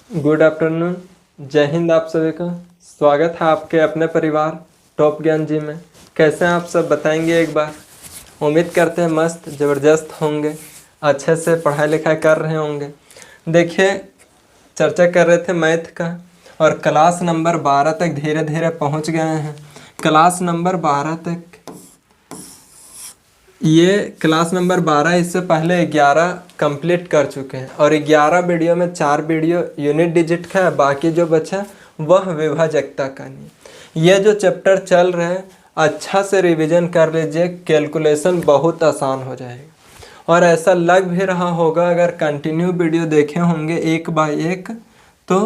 Good afternoon. जय हिंद आप सभी का। स्वागत है आपके अपने परिवार टॉप ज्ञान जी में। कैसे हैं आप सब बताएंगे एक बार। उम्मीद करते हैं मस्त ज़बरदस्त होंगे, अच्छे से पढ़ाई लिखाई कर रहे होंगे। देखिए, चर्चा कर रहे थे मैथ का और क्लास नंबर 12 तक धीरे धीरे पहुंच गए हैं। क्लास नंबर 12 तक, ये क्लास नंबर 12 इससे पहले 11 कंप्लीट कर चुके हैं और 11 वीडियो में 4 वीडियो यूनिट डिजिट का है, बाकी जो बचा वह विभाजकता का नहीं। ये जो चैप्टर चल रहे हैं अच्छा से रिवीजन कर लीजिए, कैलकुलेशन बहुत आसान हो जाएगा। और ऐसा लग भी रहा होगा अगर कंटिन्यू वीडियो देखे होंगे एक बाय एक तो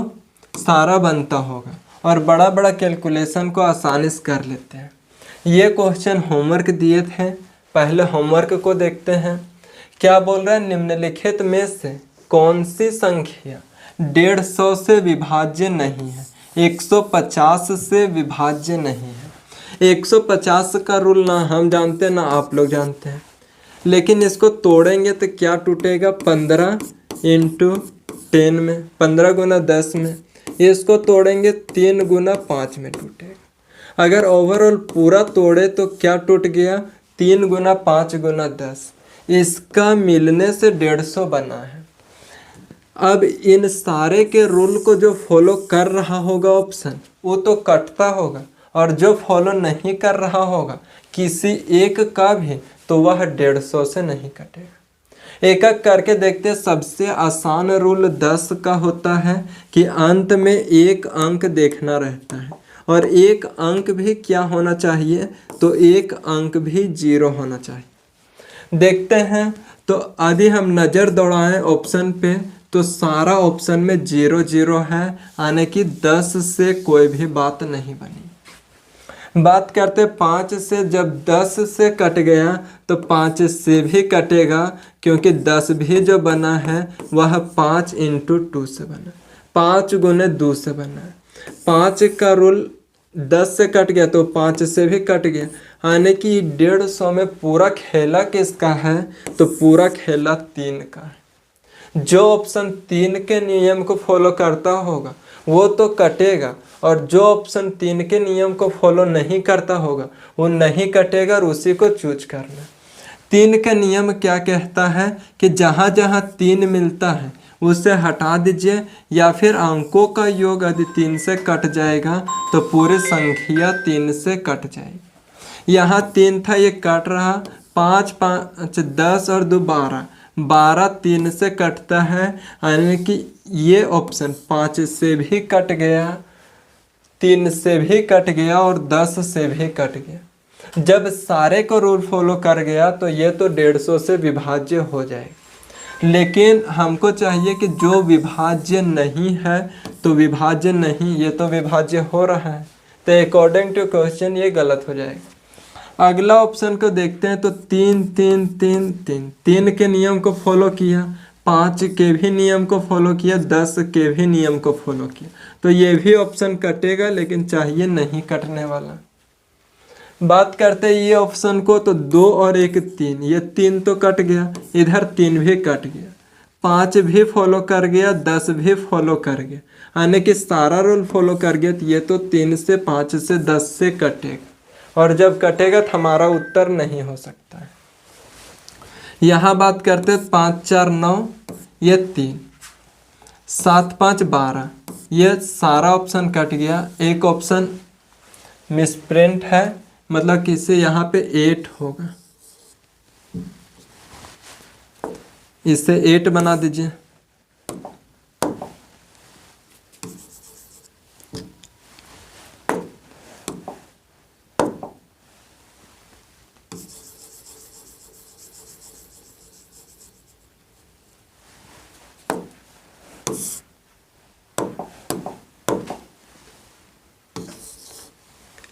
सारा बनता होगा और बड़ा बड़ा कैलकुलेशन को आसानी से कर लेते हैं। ये क्वेश्चन होमवर्क दिए थे, पहले होमवर्क को देखते हैं। क्या बोल रहा है, निम्नलिखित में से कौन सी संख्या 150 से विभाज्य नहीं है, 150 से विभाज्य नहीं है। 150 का रूल ना हम जानते ना आप लोग जानते हैं, लेकिन इसको तोड़ेंगे तो क्या टूटेगा, 15 × 10 में, 15 × 10 में। इसको तोड़ेंगे 3 × 5 में टूटेगा। अगर ओवरऑल पूरा तोड़े तो क्या टूट गया, 3 × 5 × 10। इसका मिलने से 150 बना है। अब इन सारे के रूल को जो फॉलो कर रहा होगा ऑप्शन, वो तो कटता होगा, और जो फॉलो नहीं कर रहा होगा किसी एक का भी, तो वह 150 से नहीं कटेगा। एक एक करके देखते हैं। सबसे आसान रूल 10 का होता है कि अंत में एक अंक देखना रहता है, और एक अंक भी क्या होना चाहिए, तो एक अंक भी 0 होना चाहिए। देखते हैं तो यदि हम नज़र दौड़ाएं ऑप्शन पे तो सारा ऑप्शन में 0 0 है, यानी कि 10 से कोई भी बात नहीं बनी। बात करते 5 से, जब 10 से कट गया तो 5 से भी कटेगा, क्योंकि 10 भी जो बना है वह 5 × 2 से बना, 5 × 2 से बना है। 5 का रूल 10 से कट गया तो 5 से भी कट गया, यानी कि 150 में पूरा खेला किसका है, तो पूरा खेला 3 का है। जो ऑप्शन 3 के नियम को फॉलो करता होगा वो तो कटेगा, और जो ऑप्शन 3 के नियम को फॉलो नहीं करता होगा वो नहीं कटेगा, और उसी को चूज करना। 3 का नियम क्या कहता है कि जहाँ जहाँ 3 मिलता है उसे हटा दीजिए, या फिर अंकों का योग यदि 3 से कट जाएगा तो पूरी संख्या 3 से कट जाएगी। यहाँ 3 था, ये कट रहा, 5 5 10 और 2 12, 12 3 से कटता है, यानी कि ये ऑप्शन 5 से भी कट गया, 3 से भी कट गया और 10 से भी कट गया। जब सारे को रूल फॉलो कर गया तो ये तो 150 से विभाज्य हो जाएगा। लेकिन हमको चाहिए कि जो विभाज्य नहीं है तो विभाज्य नहीं, ये तो विभाज्य हो रहा है, तो अकॉर्डिंग टू क्वेश्चन ये गलत हो जाएगा। अगला ऑप्शन को देखते हैं तो 3 3 3 3, 3 के नियम को फॉलो किया, 5 के भी नियम को फॉलो किया, 10 के भी नियम को फॉलो किया, तो ये भी ऑप्शन कटेगा, लेकिन चाहिए नहीं कटने वाला। बात करते हैं ये ऑप्शन को, तो 2 और 1 3, ये 3 तो कट गया, इधर 3 भी कट गया, 5 भी फॉलो कर गया, 10 भी फॉलो कर गया, यानी कि सारा रूल फॉलो कर गया, तो ये तो 3 से 5 से 10 से कटेगा, और जब कटेगा तो हमारा उत्तर नहीं हो सकता है। यहाँ बात करते 5 4 9, ये 3, 7 5 12, ये सारा ऑप्शन कट गया। एक ऑप्शन मिसप्रिंट है, मतलब कि इससे यहाँ पे 8 होगा, इससे 8 बना दीजिए।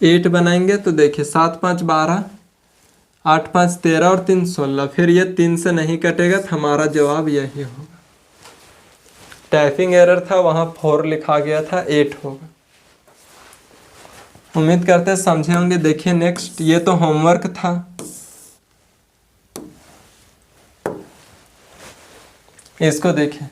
एट बनाएंगे तो देखिए 7 5 12, 8 5 13 और 3 16, फिर ये 3 से नहीं कटेगा, तो हमारा जवाब यही होगा। टाइपिंग एरर था, वहाँ 4 लिखा गया था, 8 होगा। उम्मीद करते हैं समझे होंगे। देखिए नेक्स्ट, ये तो होमवर्क था। इसको देखिए,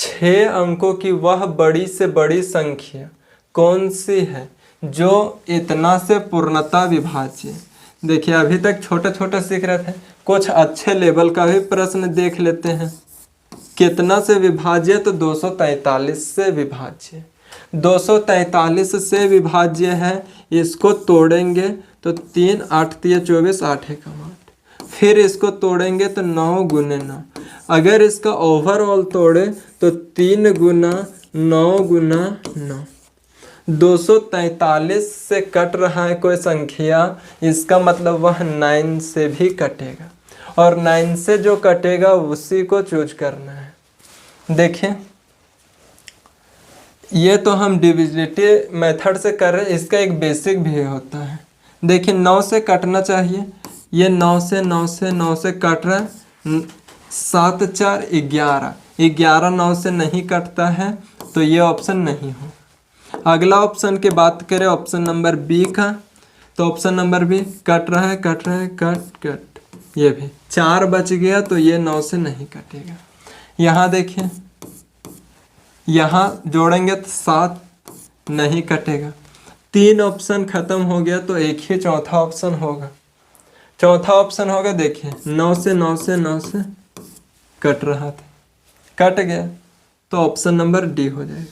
6 अंकों की वह बड़ी से बड़ी संख्या कौन सी है जो इतना से पूर्णता विभाज्य है। देखिए अभी तक छोटे छोटे सीख रहे थे, कुछ अच्छे लेवल का भी प्रश्न देख लेते हैं। कितना से विभाज्य, तो 243 से विभाज्य। 243 से विभाज्य है, इसको तोड़ेंगे तो 3 8 3 24 8 1 8। फिर इसको तोड़ेंगे तो 9 गुने 9। अगर इसका ओवरऑल तोड़े तो 3 गुना 9 गुना 9। 243 से कट रहा है कोई संख्या, इसका मतलब वह 9 से भी कटेगा, और 9 से जो कटेगा उसी को चूज करना है। देखिए ये तो हम डिविजिबिलिटी मेथड से कर रहे हैं, इसका एक बेसिक भी होता है। देखिए 9 से कटना चाहिए, ये 9 से 9 से 9 से कट रहा है, 7 4 11, 11 9 से नहीं कटता है, तो ये ऑप्शन नहीं हो। अगला ऑप्शन की बात करें, ऑप्शन नंबर बी का, तो ऑप्शन नंबर बी कट रहा है कट रहा है कट, ये भी 4 बच गया, तो ये 9 से नहीं कटेगा। यहाँ देखिए, यहाँ जोड़ेंगे तो 7 नहीं कटेगा। 3 ऑप्शन खत्म हो गया, तो एक ही चौथा ऑप्शन होगा। चौथा ऑप्शन होगा, देखिए 9 से 9 से 9 से कट रहा था, कट गया, तो ऑप्शन नंबर डी हो जाएगा।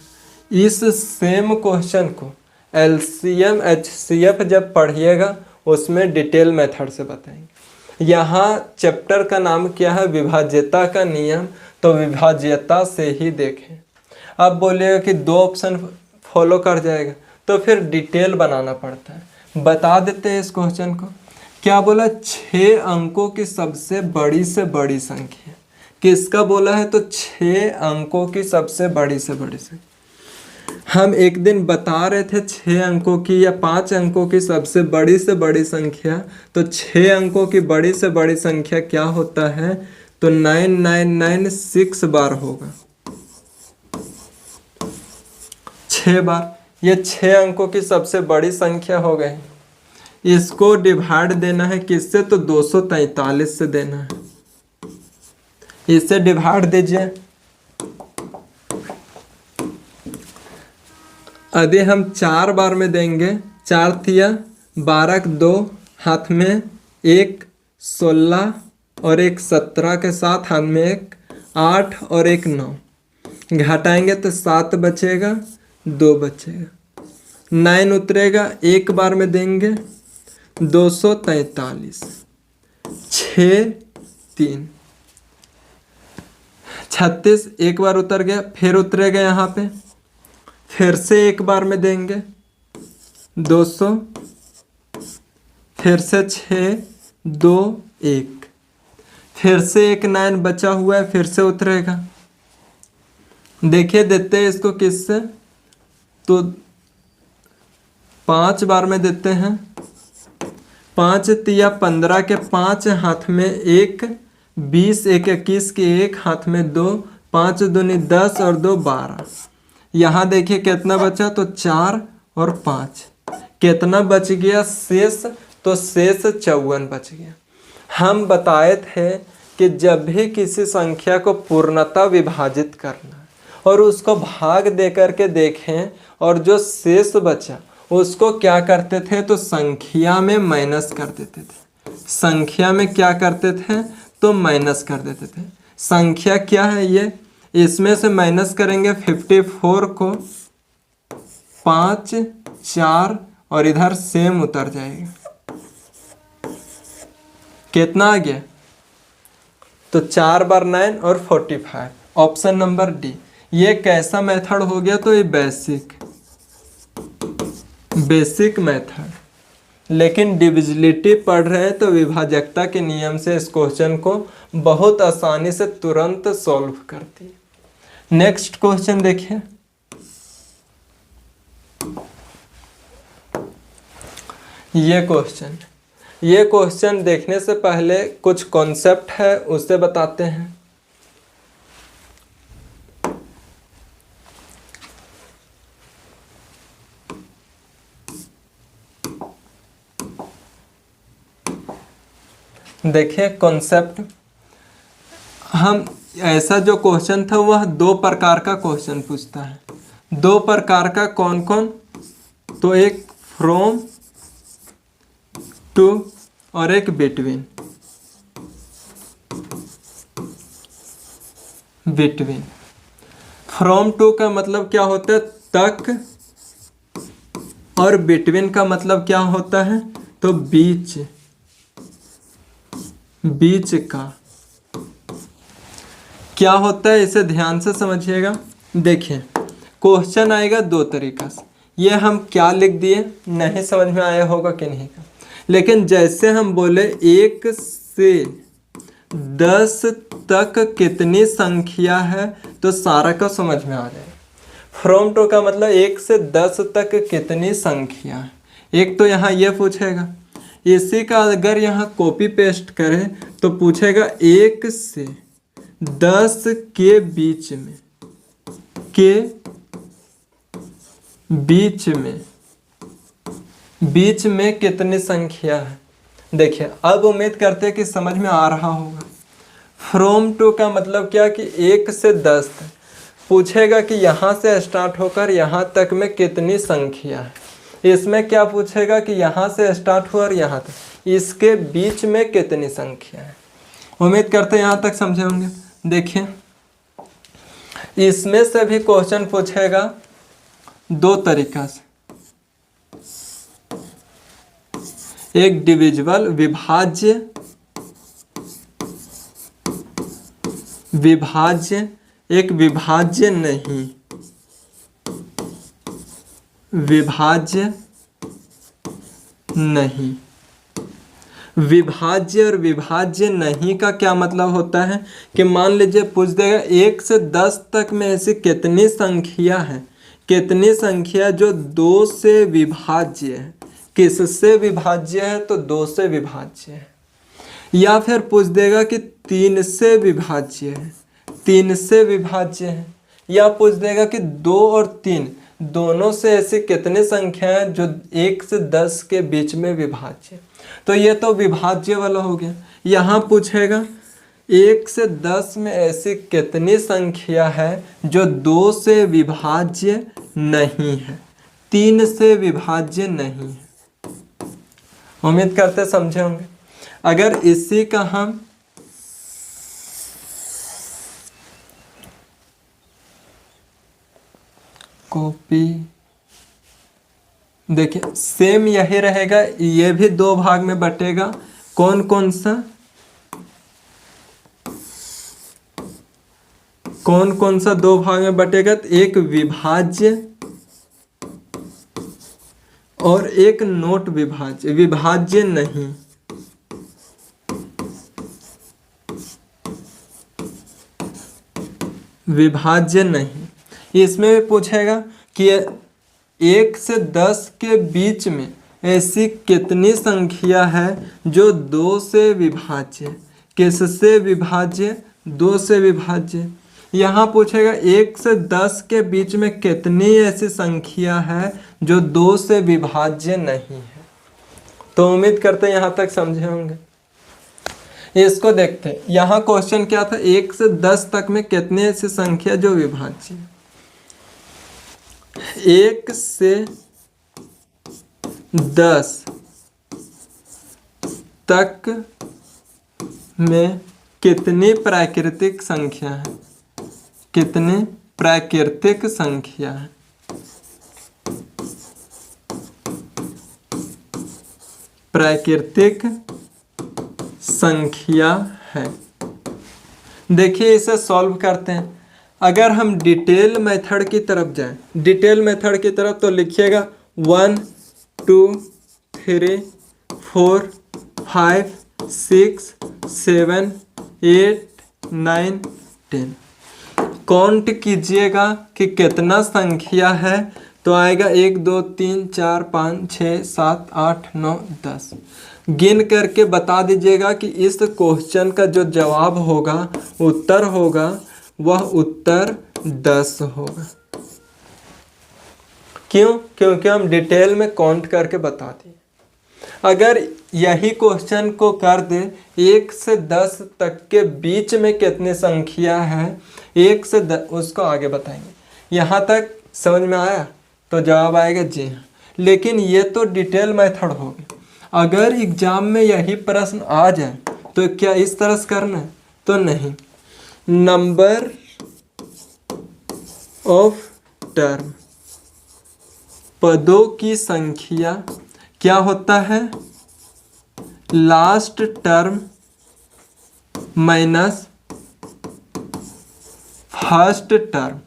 इस सेम क्वेश्चन को LCM HCF जब पढ़िएगा उसमें डिटेल मेथड से बताएंगे। यहाँ चैप्टर का नाम क्या है, विभाज्यता का नियम, तो विभाज्यता से ही देखें। अब बोलिएगा कि 2 ऑप्शन फॉलो कर जाएगा, तो फिर डिटेल बनाना पड़ता है। बता देते हैं इस क्वेश्चन को। क्या बोला, 6 अंकों की सबसे बड़ी से बड़ी संख्या। किसका बोला है, तो 6 अंकों की सबसे बड़ी से बड़ी संख्या। हम एक दिन बता रहे थे 6 अंकों की या 5 अंकों की सबसे बड़ी से बड़ी संख्या, तो 6 अंकों की बड़ी से बड़ी संख्या क्या होता है, तो 9996 बार होगा, 6 बार। ये 6 अंकों की सबसे बड़ी संख्या हो गई। इसको डिवाइड देना है किससे, तो 243 से देना है। इससे डिवाइड दीजिए। यदि हम 4 बार में देंगे, 4 तिया 12, 2 हाथ में 1 16 और 1 17 के साथ हाथ में 1 8 और 1 9, घटाएंगे तो 7 बचेगा, 2 बचेगा, 9 उतरेगा। 1 बार में देंगे 243, 6 3 36, 1 बार उतर गया, फिर उतरेगा यहाँ पे, फिर से 1 बार में देंगे 200, फिर से 6 2 1, फिर से 1 9 बचा हुआ है, फिर से उतरेगा। देखिए देते हैं इसको किससे, तो 5 बार में देते हैं। 5 तिया 15 के 5 हाथ में 1, 20 1 21 के 1 हाथ में 2, 5 दूनी 10 और 2 12। यहाँ देखिए कितना बचा, तो 4 और 5, कितना बच गया शेष, तो शेष 54 बच गया। हम बताए थे कि जब भी किसी संख्या को पूर्णतः विभाजित करना है और उसको भाग दे करके देखें और जो शेष बचा उसको क्या करते थे, तो संख्या में माइनस कर देते थे। संख्या में क्या करते थे, तो माइनस कर देते थे। संख्या क्या है ये, इसमें से माइनस करेंगे 54 को 5 4 और इधर सेम उतर जाएगा। कितना आ गया, तो 4 बार 9 और 45, ऑप्शन नंबर डी। ये कैसा मेथड हो गया, तो ये बेसिक मेथड। लेकिन डिविजिबिलिटी पढ़ रहे हैं तो विभाजकता के नियम से इस क्वेश्चन को बहुत आसानी से तुरंत सॉल्व करती है। नेक्स्ट क्वेश्चन देखिए, ये क्वेश्चन देखने से पहले कुछ कॉन्सेप्ट है उसे बताते हैं। देखिए कॉन्सेप्ट, हम ऐसा जो क्वेश्चन था वह 2 प्रकार का क्वेश्चन पूछता है। 2 प्रकार का कौन कौन? तो एक फ्रॉम टू और एक बिटवीन। बिटवीन, फ्रॉम टू का मतलब क्या होता है? तक, और बिटवीन का मतलब क्या होता है? तो बीच, बीच का क्या होता है, इसे ध्यान से समझिएगा। देखिए क्वेश्चन आएगा 2 तरीका से। ये हम क्या लिख दिए, नहीं समझ में आया होगा कि नहीं का, लेकिन जैसे हम बोले 1 से 10 तक कितनी संख्या है, तो सारा का समझ में आ जाएगा। फ्रॉम टू का मतलब 1 से 10 तक कितनी संख्या है। एक तो यहाँ ये पूछेगा, इसी का अगर यहाँ कॉपी पेस्ट करें तो पूछेगा 1 से 10 के बीच में, के बीच में कितनी संख्या है। देखिए अब उम्मीद करते हैं कि समझ में आ रहा होगा। फ्रॉम टू का मतलब क्या कि 1 से 10 तक पूछेगा कि यहाँ से स्टार्ट होकर यहाँ तक में कितनी संख्या है। इसमें क्या पूछेगा कि यहाँ से स्टार्ट हुआ और यहाँ तक, इसके बीच में कितनी संख्या है। उम्मीद करते हैं यहाँ तक समझे होंगे। देखिए इसमें से भी क्वेश्चन पूछेगा 2 तरीका से। एक डिविजिबल, विभाज्य, विभाज्य, एक विभाज्य नहीं, विभाज्य नहीं। विभाज्य और विभाज्य नहीं का क्या मतलब होता है कि मान लीजिए पूछ देगा 1 से 10 तक में ऐसी कितनी संख्या है, कितनी संख्या जो 2 से विभाज्य है। किससे विभाज्य है? तो 2 से विभाज्य है। या फिर पूछ देगा कि 3 से विभाज्य है, 3 से विभाज्य है। या पूछ देगा कि 2 और 3 दोनों से ऐसी कितनी संख्या है जो 1 से 10 के बीच में विभाज्य। तो ये तो विभाज्य वाला हो गया। यहाँ पूछेगा 1 से 10 में ऐसी कितनी संख्या है जो 2 से विभाज्य नहीं है, 3 से विभाज्य नहीं है। उम्मीद करते समझे होंगे। अगर इसी का हम कॉपी, देखिए सेम यही रहेगा, ये भी 2 भाग में बटेगा। कौन कौन सा? कौन कौन सा 2 भाग में बटेगा? तो एक विभाज्य और एक नोट विभाज्य, विभाज्य नहीं। विभाज्य नहीं। इसमें भी पूछेगा कि 1 से 10 के बीच में ऐसी कितनी संख्या है जो 2 से विभाज्य। किससे विभाज्य? 2 से विभाज्य। यहाँ पूछेगा 1 से 10 के बीच में कितनी ऐसी संख्या है जो 2 से विभाज्य नहीं है। तो उम्मीद करते हैं यहाँ तक समझे होंगे। इसको देखते हैं। यहाँ क्वेश्चन क्या था? 1 से 10 तक में कितनी ऐसी संख्या जो विभाज्य है। 1 से 10 तक में कितनी प्राकृतिक संख्या है, कितनी प्राकृतिक संख्या है। प्राकृतिक संख्या है। देखिए इसे सॉल्व करते हैं। अगर हम डिटेल मेथड की तरफ जाएं, डिटेल मेथड की तरफ, तो लिखिएगा 1 2 3 4 5 6 7 8 9 10। काउंट कीजिएगा कि कितना संख्या है, तो आएगा 1 2 3 4 5 6 7 8 9 10। गिन करके बता दीजिएगा कि इस क्वेश्चन का जो जवाब होगा, उत्तर होगा, वह उत्तर 10 होगा। क्यों? क्योंकि हम डिटेल में काउंट करके बता दिए। अगर यही क्वेश्चन को कर दे 1 से 10 तक के बीच में कितनी संख्या है, 1 से 10, उसको आगे बताएंगे। यहाँ तक समझ में आया तो जवाब आएगा जी हाँ। लेकिन ये तो डिटेल मेथड होगी। अगर एग्जाम में यही प्रश्न आ जाए तो क्या इस तरह से करना है? तो नहीं। नंबर ऑफ टर्म, पदों की संख्या क्या होता है? Last term minus first term,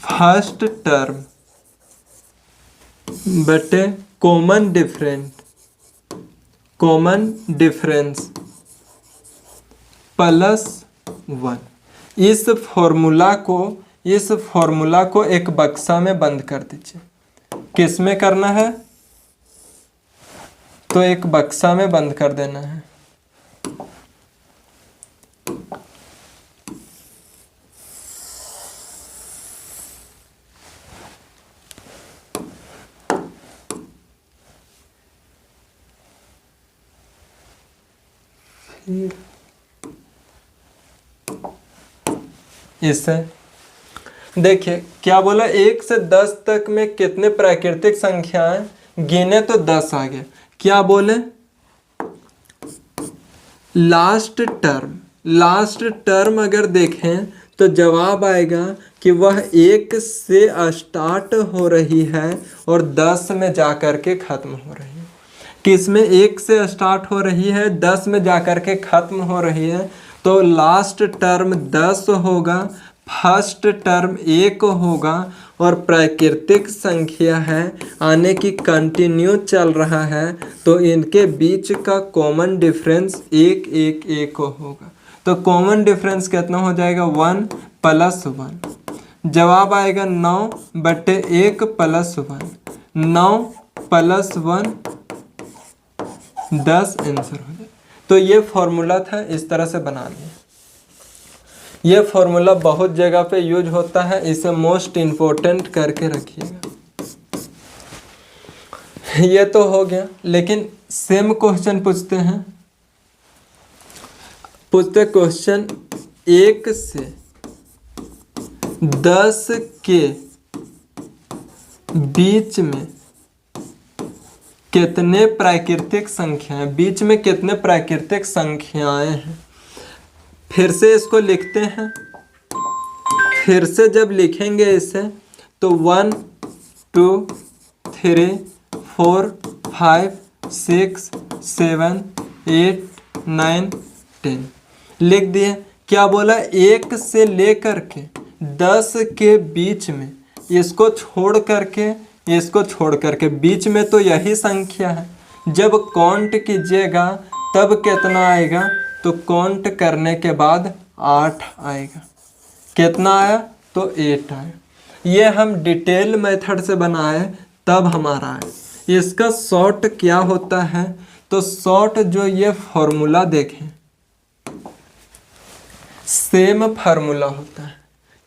first term बटे कॉमन डिफरेंस प्लस 1। इस फॉर्मूला को एक बक्सा में बंद कर दीजिए। किस में करना है? तो एक बक्सा में बंद कर देना है। इससे देखिए क्या बोला, 1 से 10 तक में कितने प्राकृतिक संख्याएं, गिने तो 10 आ गया। क्या बोले? लास्ट टर्म अगर देखें तो जवाब आएगा कि वह 1 से स्टार्ट हो रही है और 10 में जाकर के खत्म हो रही है। किसमें 1 से स्टार्ट हो रही है, 10 में जाकर के खत्म हो रही है। तो लास्ट टर्म 10 होगा, फर्स्ट टर्म 1 होगा और प्राकृतिक संख्या है आने की कंटिन्यू चल रहा है, तो इनके बीच का कॉमन डिफरेंस 1 1 1 होगा। तो कॉमन डिफरेंस कितना हो जाएगा? 1 + 1। जवाब आएगा 9/1 + 1। 9 + 1 10 आंसर हो जाए। तो ये फॉर्मूला था, इस तरह से बना लिया। ये फॉर्मूला बहुत जगह पे यूज होता है, इसे मोस्ट इम्पोर्टेंट करके रखिएगा। ये तो हो गया, लेकिन सेम क्वेश्चन पूछते क्वेश्चन 1 से 10 के बीच में कितने प्राकृतिक संख्याएं, बीच में कितने प्राकृतिक संख्याएं हैं। फिर से इसको लिखते हैं। फिर से जब लिखेंगे इसे तो 1 2 3 4 5 6 7 8 9 10 लिख दिए। क्या बोला? 1 से लेकर के 10 के बीच में, इसको छोड़ करके बीच में तो यही संख्या है। जब काउंट कीजिएगा तब कितना आएगा? तो काउंट करने के बाद 8 आएगा। कितना आया? तो 8 आया। ये हम डिटेल मेथड से बनाए तब हमारा आया। इसका शॉर्ट क्या होता है? तो शॉर्ट जो ये फॉर्मूला देखें, सेम फार्मूला होता है।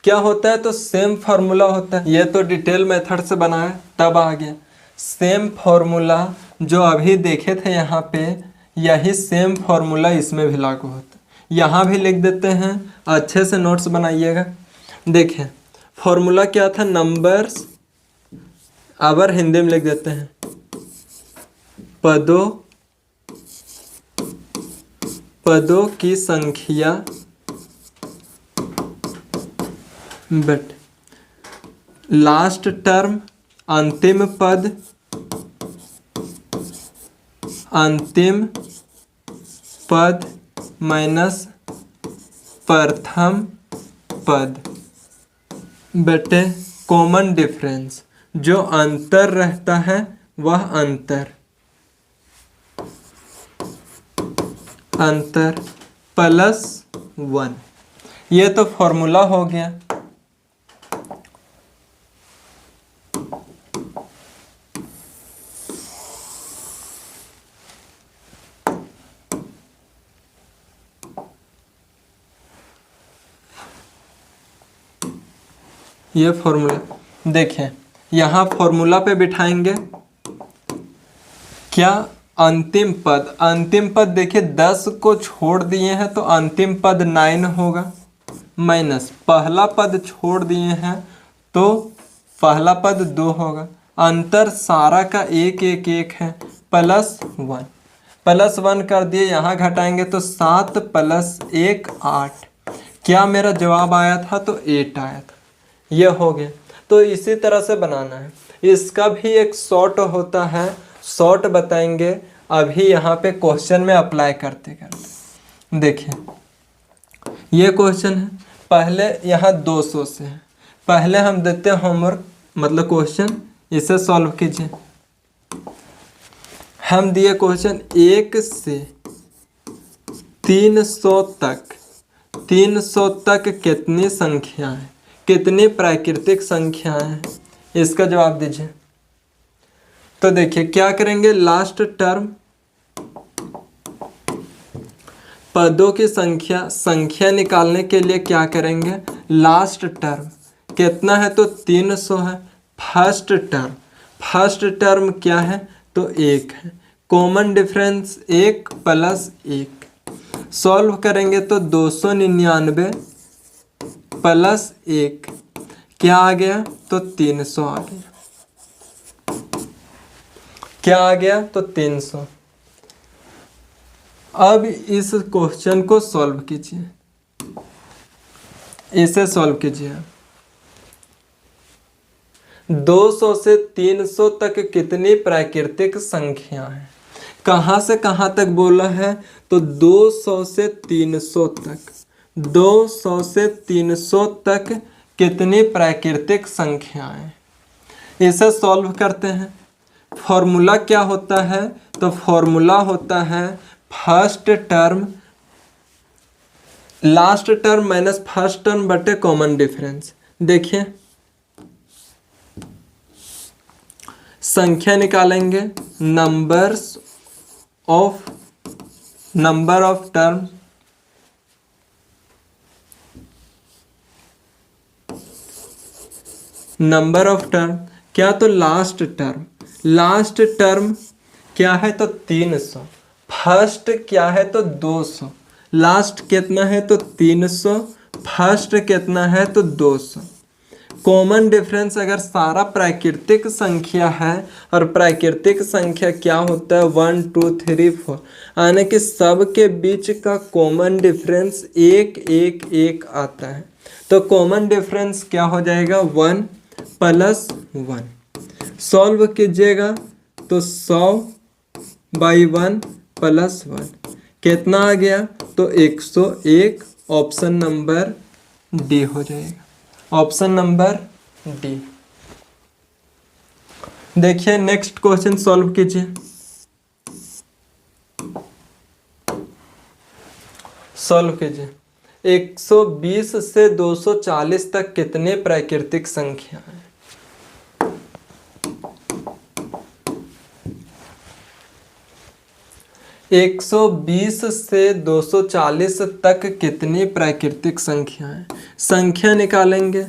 क्या होता है? तो सेम फार्मूला होता है। ये तो डिटेल मेथड से बनाया तब आ गया। सेम फार्मूला जो अभी देखे थे यहाँ पे, यही सेम फार्मूला इसमें भी लागू होता है। यहाँ भी लिख देते हैं, अच्छे से नोट्स बनाइएगा। देखें फार्मूला क्या था? नंबर्स, अब हिंदी में लिख देते हैं, पदों की संख्या बट लास्ट टर्म अंतिम पद माइनस प्रथम पद बटे कॉमन डिफरेंस, जो अंतर रहता है वह अंतर +1। ये तो फॉर्मूला हो गया। ये फॉर्मूला देखें, यहाँ फॉर्मूला पे बिठाएंगे क्या अंतिम पद देखिए 10 को छोड़ दिए हैं तो अंतिम पद 9 होगा, माइनस पहला पद छोड़ दिए हैं तो पहला पद 2 होगा, अंतर सारा का 1 1 1 है, +1 कर दिए, यहाँ घटाएंगे तो 7 + 1 8। क्या मेरा जवाब आया था? तो 8 आया था। यह हो गया। तो इसी तरह से बनाना है। इसका भी एक शॉर्ट होता है, शॉर्ट बताएंगे अभी यहाँ पे क्वेश्चन में अप्लाई करते करते। देखिए ये क्वेश्चन है, पहले यहाँ 200 से है, पहले हम देते हैं होमवर्क मतलब क्वेश्चन, इसे सॉल्व कीजिए। हम दिए क्वेश्चन 1 से 300 तक कितनी संख्याएं, कितनी प्राकृतिक संख्याएं हैं, इसका जवाब दीजिए। तो देखिए क्या करेंगे, लास्ट टर्म पदों की संख्या निकालने के लिए क्या करेंगे, लास्ट टर्म कितना है तो 300 है, फर्स्ट टर्म क्या है तो 1 है, कॉमन डिफरेंस 1 + 1, सॉल्व करेंगे तो 299 + 1 क्या आ गया तो 300 आ गया। क्या आ गया तो 300। अब इस क्वेश्चन को सॉल्व कीजिए, इसे सॉल्व कीजिए। 200 से 300 तक कितनी प्राकृतिक संख्या है, कहाँ से कहाँ तक बोला है तो 200 से 300 तक, 200 से 300 तक कितनी प्राकृतिक संख्याएं, इसे सॉल्व करते हैं। फॉर्मूला क्या होता है तो फॉर्मूला होता है first term last term minus first term बटे कॉमन डिफरेंस। देखिए संख्या निकालेंगे, नंबर ऑफ टर्म क्या तो लास्ट टर्म क्या है तो 300, फर्स्ट क्या है तो 200, लास्ट कितना है तो 300, फर्स्ट कितना है तो 200। कॉमन डिफरेंस अगर सारा प्राकृतिक संख्या है, और प्राकृतिक संख्या क्या होता है 1 2 3 4, यानी कि सब के बीच का कॉमन डिफरेंस 1 1 1 आता है, तो कॉमन डिफरेंस क्या हो जाएगा 1 + 1। सॉल्व कीजिएगा तो 100/1 + 1 कितना आ गया तो 101। ऑप्शन नंबर डी हो जाएगा, ऑप्शन नंबर डी। देखिए नेक्स्ट क्वेश्चन सॉल्व कीजिए। सॉल्व कीजिए 120 से 240 तक कितने प्राकृतिक संख्या हैं। 120 से 240 तक कितनी प्राकृतिक संख्याएं, संख्या निकालेंगे।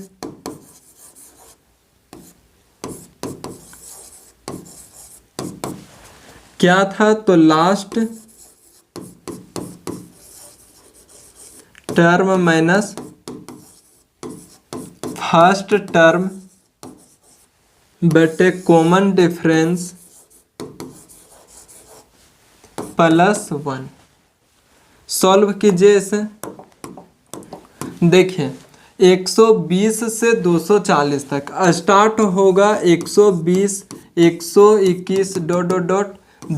क्या था तो last term minus first term बटे कॉमन डिफरेंस +1। सॉल्व कीजिए इसे। देखिए 120 से 240 तक स्टार्ट होगा 120 121 ...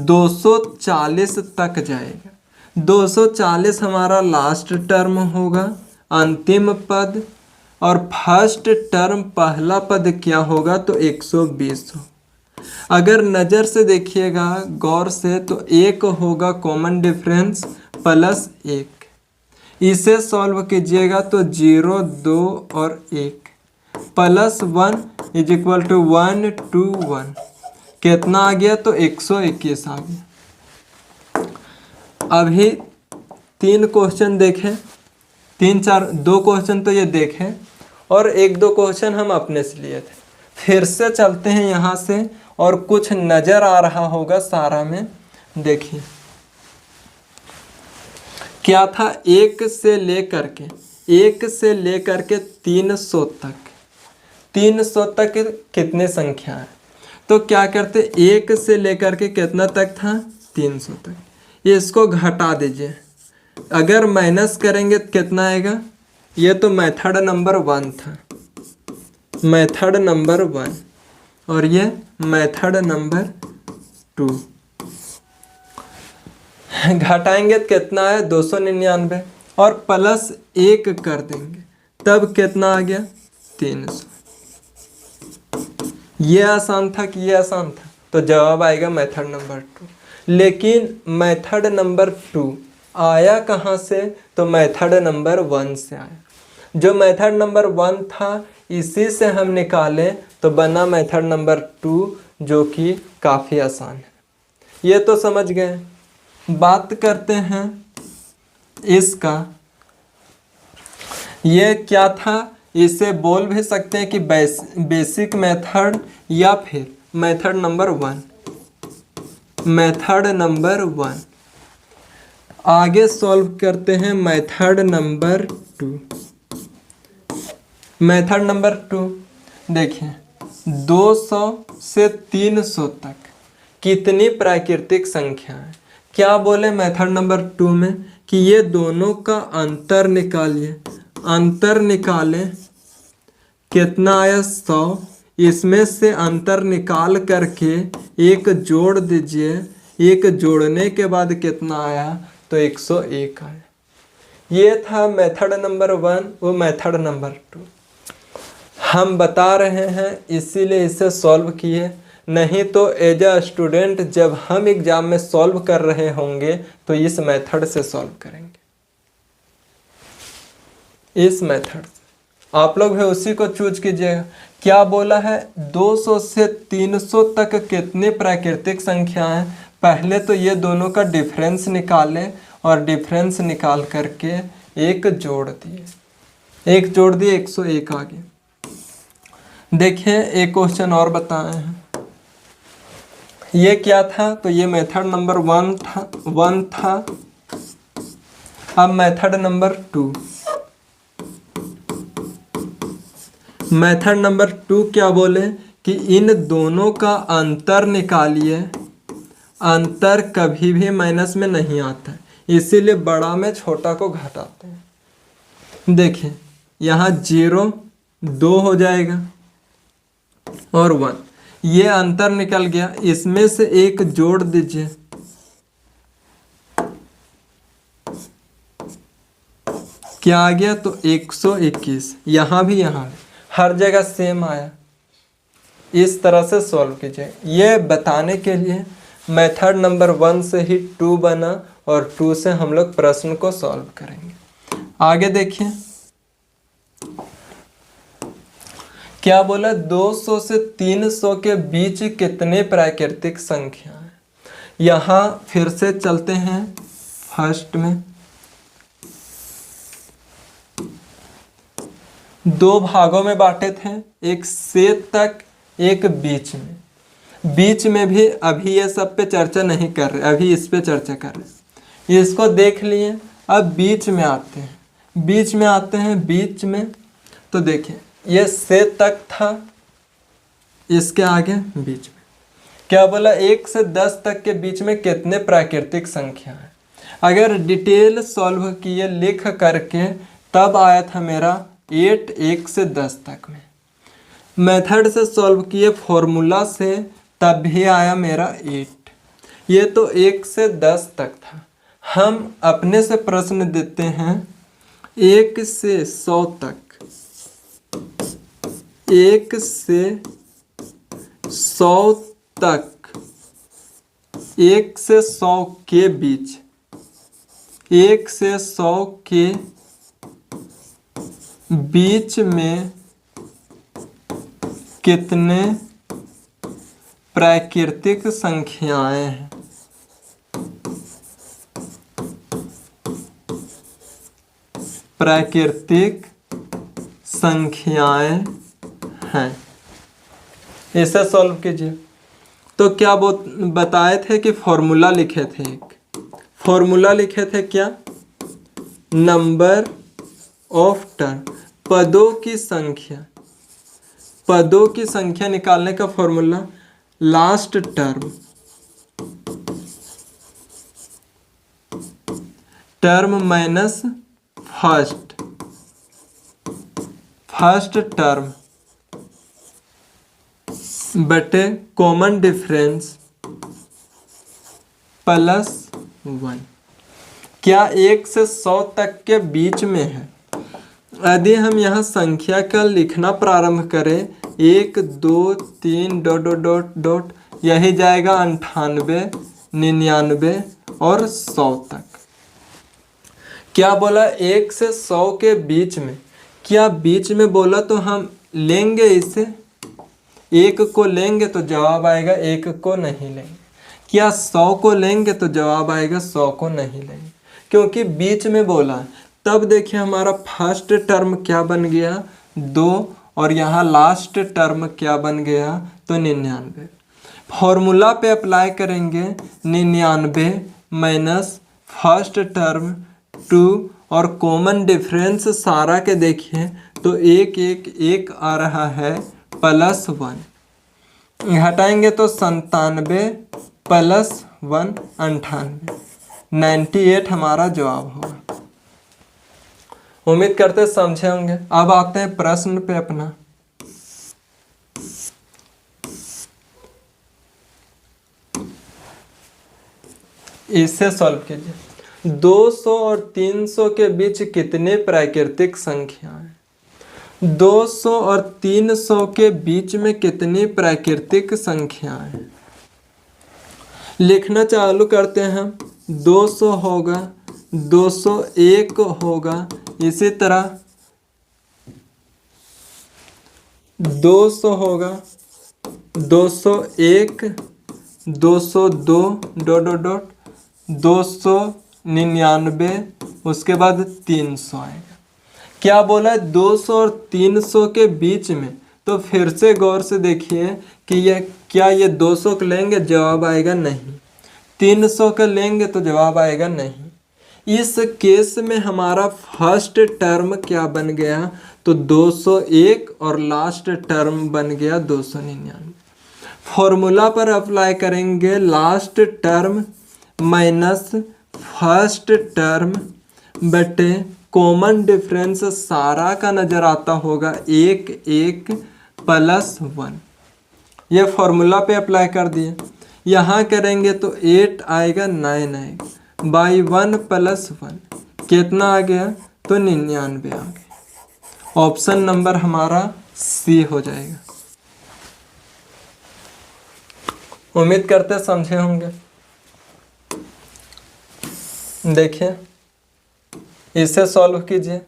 240 तक जाएगा। 240 हमारा लास्ट टर्म होगा, अंतिम पद, और फर्स्ट टर्म पहला पद क्या होगा तो 120 हो। अगर नज़र से देखिएगा गौर से तो 1 होगा कॉमन डिफरेंस +1। इसे सॉल्व कीजिएगा तो 0 2 और 1 +1 = 1 2 1 कितना आ गया तो 121 आ गया। अभी 3 क्वेश्चन देखें, 2 क्वेश्चन तो ये देखें और 1 2 क्वेश्चन हम अपने से लिए थे। फिर से चलते हैं यहाँ से और कुछ नजर आ रहा होगा सारा में। देखिए क्या था, 1 से लेकर के 300 तक, 300 तक कितने संख्या है? तो क्या करते, 1 से लेकर के कितना तक था, 300 तक। ये इसको घटा दीजिए, अगर माइनस करेंगे तो कितना आएगा? ये तो मेथड नंबर 1 था, मेथड नंबर 1, और ये मेथड नंबर 2। घटाएंगे तो कितना है, 299, और प्लस 1 कर देंगे तब कितना आ गया, 300। ये आसान था कि ये आसान था? तो जवाब आएगा मेथड नंबर 2। लेकिन मेथड नंबर 2 आया कहाँ से? तो मेथड नंबर 1 से आया। जो मेथड नंबर 1 था इसी से हम निकाले तो बना मेथड नंबर 2, जो कि काफ़ी आसान है। ये तो समझ गए। बात करते हैं इसका, ये क्या था? इसे बोल भी सकते हैं कि बेसिक मेथड या फिर मेथड नंबर 1, मेथड नंबर 1। आगे सॉल्व करते हैं मेथड नंबर 2। मेथड नंबर 2 देखिए, 200 से 300 तक कितनी प्राकृतिक संख्या है? क्या बोले मेथड नंबर 2 में कि ये दोनों का अंतर निकालिए। अंतर निकाले, कितना आया, 100। इसमें से अंतर निकाल करके एक जोड़ दीजिए, एक जोड़ने के बाद कितना आया, तो 101 आया। ये था मेथड नंबर 1, वो मेथड नंबर 2 हम बता रहे हैं इसीलिए इसे सॉल्व किए। नहीं तो एज अ स्टूडेंट जब हम एग्जाम में सॉल्व कर रहे होंगे तो इस मेथड से सॉल्व करेंगे, इस मेथड से। आप लोग भी उसी को चूज कीजिएगा। क्या बोला है, 200 से 300 तक कितनी प्राकृतिक संख्या है? पहले तो ये दोनों का डिफरेंस निकालें और डिफरेंस निकाल करके एक जोड़ दिए, एक जोड़ दिए, 101 आ गया। देखिए एक क्वेश्चन और बताए हैं। ये क्या था? तो ये मेथड नंबर 1 था। अब मेथड नंबर 2, मेथड नंबर 2 क्या बोले कि इन दोनों का अंतर निकालिए। अंतर कभी भी माइनस में नहीं आता है, इसीलिए बड़ा में छोटा को घटाते हैं। देखिए यहाँ 0 2 हो जाएगा और 1, ये अंतर निकल गया। इसमें से एक जोड़ दीजिए, क्या आ गया, तो 121। यहाँ भी हर जगह सेम आया। इस तरह से सॉल्व कीजिए। ये बताने के लिए मेथड नंबर 1 से ही 2 बना और 2 से हम लोग प्रश्न को सॉल्व करेंगे। आगे देखिए क्या बोला, 200 से 300 के बीच कितने प्राकृतिक संख्या है? यहाँ फिर से चलते हैं फर्स्ट में। 2 भागों में बांटे थे, एक से तक, एक बीच में। बीच में भी अभी ये सब पे चर्चा नहीं कर रहे, अभी इस पे चर्चा कर रहे। इसको देख लिए। अब बीच में आते हैं, बीच में तो देखिए ये से तक था, इसके आगे बीच में क्या बोला, 1 से 10 तक के बीच में कितने प्राकृतिक संख्या है? अगर डिटेल सॉल्व किए लिख करके तब आया था मेरा 8 1 से 10 तक में। मेथड से सॉल्व किए फॉर्मूला से तब भी आया मेरा 8। ये तो 1 से 10 तक था। हम अपने से प्रश्न देते हैं 1 से 100 तक, 1 से 100 तक, 1 से 100 के बीच, 1 से 100 के बीच में कितने प्राकृतिक संख्याएं हैं? प्राकृतिक संख्याएं हैं, इसे सॉल्व कीजिए। तो क्या बताए थे कि फॉर्मूला लिखे थे, एक फॉर्मूला लिखे थे क्या, नंबर ऑफ टर्म, पदों की संख्या, पदों की संख्या निकालने का formula last term, term minus first term बटे कॉमन डिफरेंस प्लस 1। क्या 1 से 100 तक के बीच में है। यदि हम यहाँ संख्या का लिखना प्रारंभ करें 1 2 3 डॉट डॉट डॉट डॉट, यही जाएगा 98 99 और 100 तक। क्या बोला 1 से 100 के बीच में, क्या बीच में बोला तो हम लेंगे इसे, 1 को लेंगे तो जवाब आएगा 1 को नहीं लेंगे। क्या 100 को लेंगे तो जवाब आएगा 100 को नहीं लेंगे, क्योंकि बीच में बोला। तब देखिए हमारा फर्स्ट टर्म क्या बन गया 2 और यहाँ लास्ट टर्म क्या बन गया तो 99। फॉर्मूला पे अप्लाई करेंगे 99 माइनस फर्स्ट टर्म 2 और कॉमन डिफरेंस सारा के देखिए तो 1 1 1 आ रहा है प्लस 1, घटाएंगे तो 97 प्लस 1 98, 98 हमारा जवाब होगा। उम्मीद करते समझे होंगे। अब आते हैं प्रश्न पे अपना। इसे सॉल्व कीजिए। 200 और 300 के बीच कितने प्राकृतिक संख्या हैं। 200 और 300 के बीच में कितनी प्राकृतिक संख्याएं हैं। लिखना चालू करते हैं। 200 होगा, 201 होगा, इसी तरह 200 होगा, 201, 202 डॉट डॉट डॉट, 299, उसके बाद 300 आएगा। क्या बोला है 200 और 300 के बीच में, तो फिर से गौर से देखिए कि यह क्या ये 200 को लेंगे जवाब आएगा नहीं, 300 का लेंगे तो जवाब आएगा नहीं। इस केस में हमारा फर्स्ट टर्म क्या बन गया तो 201 और लास्ट टर्म बन गया 299। फॉर्मूला पर अप्लाई करेंगे last term minus first term बटे कॉमन डिफरेंस सारा का नजर आता होगा 1 1 प्लस 1। ये फॉर्मूला पे अप्लाई कर दिए। यहाँ करेंगे तो 8 आएगा 9 आएगा, बाई 1 प्लस 1 कितना आ गया तो 99 आ गया। ऑप्शन नंबर हमारा सी हो जाएगा। उम्मीद करते समझे होंगे। देखिए इसे सॉल्व कीजिए।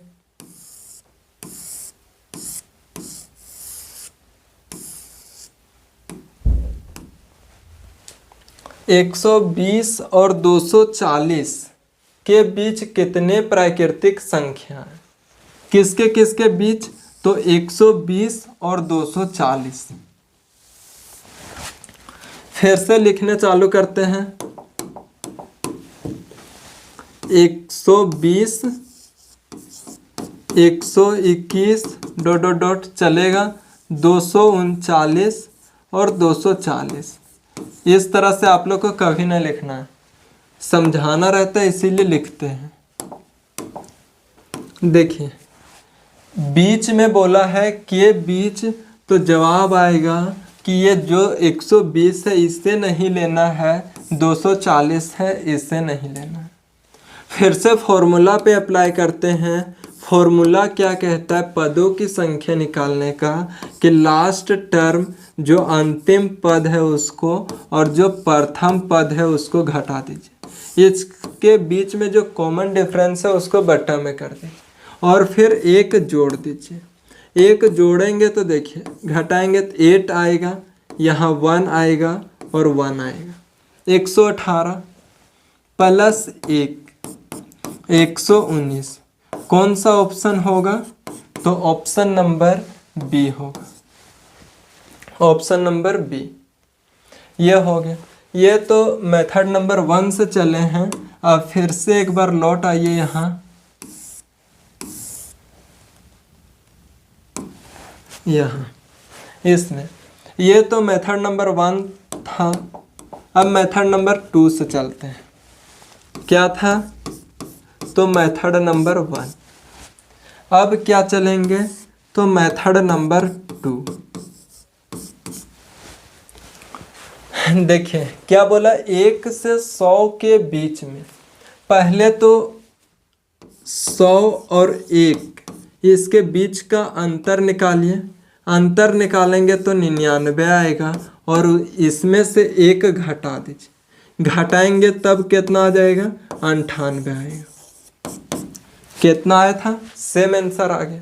एक 120 और 240 के बीच कितने प्राकृतिक संख्या हैं। किसके किसके बीच तो 120 और 240। फिर से लिखने चालू करते हैं। 120 121 डॉट डॉट डॉट चलेगा, 239 और 240। इस तरह से आप लोग को कभी नहीं लिखना है, समझाना रहता है इसीलिए लिखते हैं। देखिए बीच में बोला है के बीच, तो जवाब आएगा कि ये जो 120 है इससे नहीं लेना है, 240 है इससे नहीं लेना है। फिर से फॉर्मूला पे अप्लाई करते हैं। फॉर्मूला क्या कहता है पदों की संख्या निकालने का कि लास्ट टर्म जो अंतिम पद है उसको और जो प्रथम पद है उसको घटा दीजिए, इसके बीच में जो कॉमन डिफरेंस है उसको बट्टा में कर दीजिए और फिर 1 जोड़ दीजिए। 1 जोड़ेंगे तो देखिए घटाएंगे तो 8 आएगा, यहाँ 1 आएगा और 1 आएगा, 118 प्लस 1 119। कौन सा ऑप्शन होगा तो ऑप्शन नंबर बी होगा, ऑप्शन नंबर बी। ये हो गया। ये तो मेथड नंबर 1 से चले हैं। अब फिर से एक बार लौट आइए यहाँ, इसमें। ये तो मेथड नंबर 1 था। अब मेथड नंबर 2 से चलते हैं। क्या था? तो मेथड नंबर 1। अब क्या चलेंगे? तो मेथड नंबर 2। देखिए क्या बोला, 1 से 100 के बीच में। पहले तो 100 और 1 इसके बीच का अंतर निकालिए। अंतर निकालेंगे तो 99 आएगा और इसमें से 1 घटा दीजिए। घटाएंगे तब कितना आ जाएगा? 98 आएगा। कितना आया था? सेम आंसर आ गया।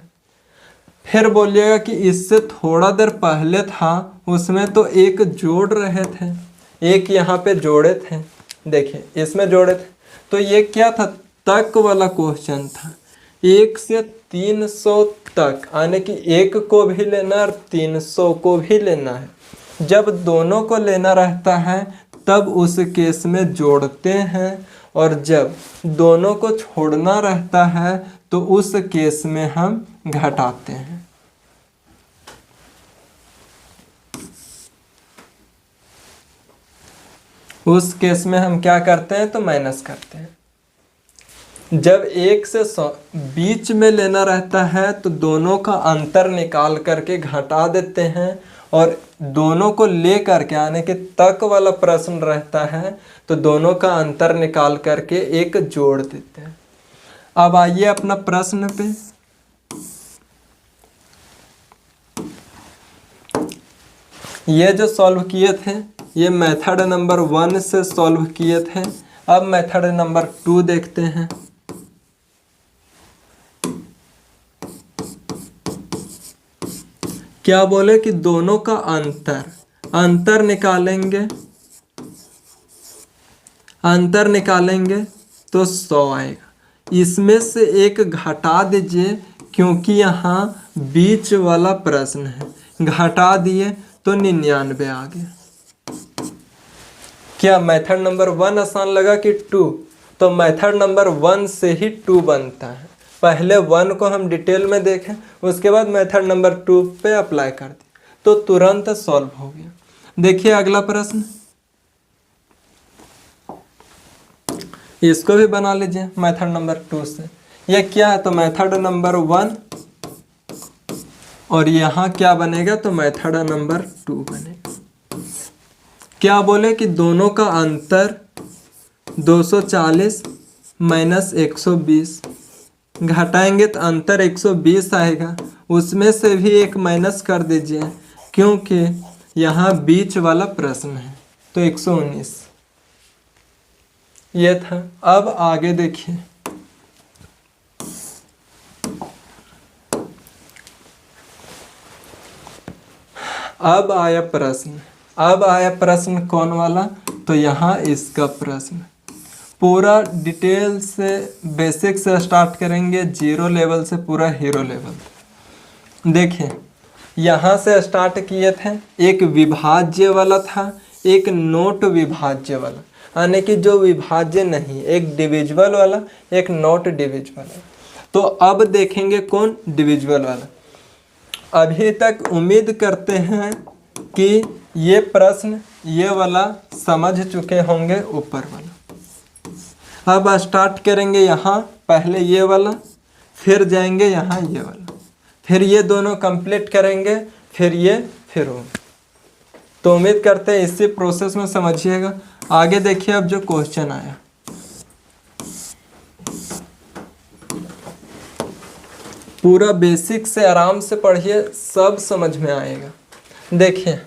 फिर बोलिएगा कि इससे थोड़ा देर पहले था, उसमें तो 1 जोड़ रहे थे, 1 यहाँ पे जोड़े थे। देखिए इसमें जोड़े थे, तो ये क्या था? तक वाला क्वेश्चन था। 1 से 300 तक, यानी कि 1 को भी लेना और 300 को भी लेना है। जब दोनों को लेना रहता है तब उस केस में जोड़ते हैं, और जब दोनों को छोड़ना रहता है तो उस केस में हम घटाते हैं। उस केस में हम क्या करते हैं? तो माइनस करते हैं। जब 1 से 100 बीच में लेना रहता है तो दोनों का अंतर निकाल करके घटा देते हैं, और दोनों को ले करके, यानी कि तक वाला प्रश्न रहता है तो दोनों का अंतर निकाल करके 1 जोड़ देते हैं। अब आइए अपना प्रश्न पे। ये जो सॉल्व किए थे ये मेथड नंबर 1 से सॉल्व किए थे। अब मेथड नंबर 2 देखते हैं। क्या बोले कि दोनों का अंतर निकालेंगे, अंतर निकालेंगे तो 100 आएगा। इसमें से 1 घटा दीजिए क्योंकि यहाँ बीच वाला प्रश्न है। घटा दिए तो 99 आ गया। क्या मेथड नंबर 1 आसान लगा कि 2? तो मेथड नंबर 1 से ही 2 बनता है। पहले 1 को हम डिटेल में देखें, उसके बाद मेथड नंबर 2 पे अप्लाई कर दिए तो तुरंत सॉल्व हो गया। देखिए अगला प्रश्न, इसको भी बना लीजिए मेथड नंबर 2 से। यह क्या है? तो मेथड नंबर 1, और यहाँ क्या बनेगा? तो मेथड नंबर 2 बनेगा। क्या बोले कि दोनों का अंतर 240 माइनस 120। घटाएंगे तो अंतर 120 आएगा, उसमें से भी 1 माइनस कर दीजिए क्योंकि यहाँ बीच वाला प्रश्न है, तो 119 ये था। अब आगे देखिए, अब आया प्रश्न कौन वाला? तो यहाँ इसका प्रश्न पूरा डिटेल से, बेसिक से स्टार्ट करेंगे, 0 लेवल से पूरा हीरो लेवल। देखिए यहाँ से स्टार्ट किए थे, एक विभाज्य वाला था, एक नोट विभाज्य वाला, यानी कि जो विभाज्य नहीं, एक डिविजिबल वाला, एक नॉट डिविजिबल। तो अब देखेंगे कौन? डिविजिबल वाला। अभी तक उम्मीद करते हैं कि ये प्रश्न ये वाला समझ चुके होंगे, ऊपर वाला। अब स्टार्ट करेंगे यहाँ, पहले ये वाला, फिर जाएंगे यहाँ ये वाला, फिर ये दोनों कंप्लीट करेंगे, फिर ये, फिर वो। तो उम्मीद करते हैं इसी प्रोसेस में समझिएगा। आगे देखिए अब जो क्वेश्चन आया, पूरा बेसिक से आराम से पढ़िए, सब समझ में आएगा। देखिए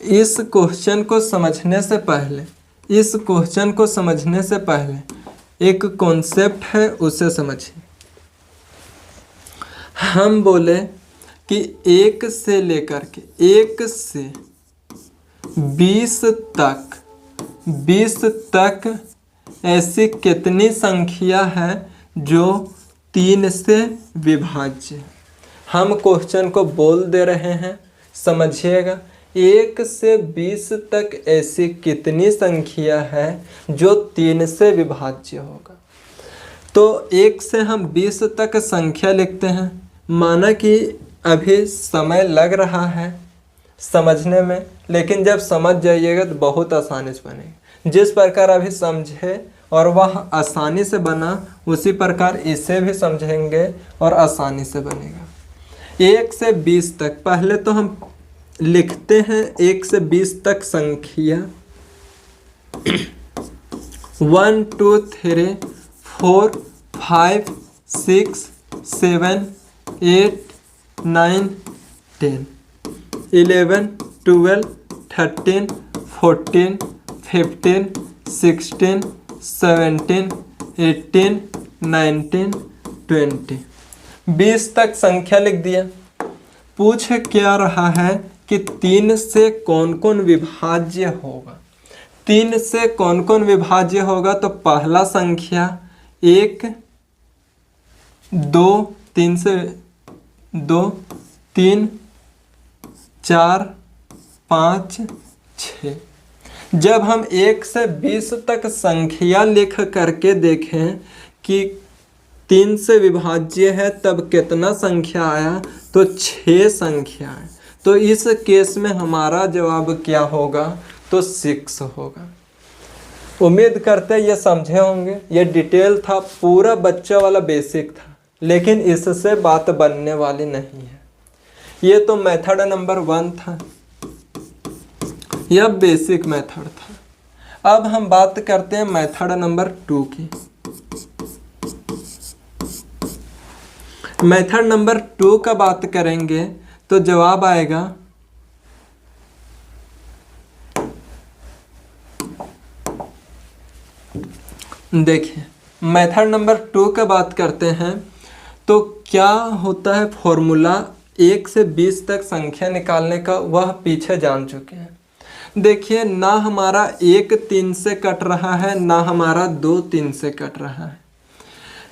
इस क्वेश्चन को समझने से पहले एक कॉन्सेप्ट है, उसे समझिए। हम बोले कि 1 से लेकर के 1 से 20 तक ऐसी कितनी संख्या है जो 3 से विभाज्य? हम क्वेश्चन को बोल दे रहे हैं, समझिएगा। 1 से 20 तक ऐसी कितनी संख्या है जो 3 से विभाज्य होगा। तो 1 से हम 20 तक संख्या लिखते हैं। माना कि अभी समय लग रहा है समझने में, लेकिन जब समझ जाइएगा तो बहुत आसानी से बनेगा। जिस प्रकार अभी समझे और वह आसानी से बना, उसी प्रकार इसे भी समझेंगे और आसानी से बनेगा। 1 से 20 तक, पहले तो हम लिखते हैं 1 से 20 तक संख्या 1 2 3 4 5 6 7 8 9 10 11 12 13 14 15 16 17 18 19 20 20 तक संख्या लिख दिया। पूछ क्या रहा है कि 3 से कौन कौन विभाज्य होगा। 3 से कौन कौन विभाज्य होगा, तो पहला संख्या 1 2, 3 से 2 3 4 5 6। जब हम 1 से 20 तक संख्या लिख करके देखें कि 3 से विभाज्य है, तब कितना संख्या आया, तो 6 संख्या है। तो इस केस में हमारा जवाब क्या होगा, तो 6 होगा। उम्मीद करते ये समझे होंगे। ये डिटेल था, पूरा बच्चा वाला बेसिक था, लेकिन इससे बात बनने वाली नहीं है। ये तो मेथड नंबर 1 था, यह बेसिक मेथड था। अब हम बात करते हैं मेथड नंबर 2 की। मेथड नंबर 2 का बात करेंगे तो जवाब आएगा देखिए, मेथड नंबर 2 का बात करते हैं तो क्या होता है, फॉर्मूला 1 से 20 तक संख्या निकालने का वह पीछे जान चुके हैं। देखिए, ना हमारा 1 3 से कट रहा है, ना हमारा 2 3 से कट रहा है,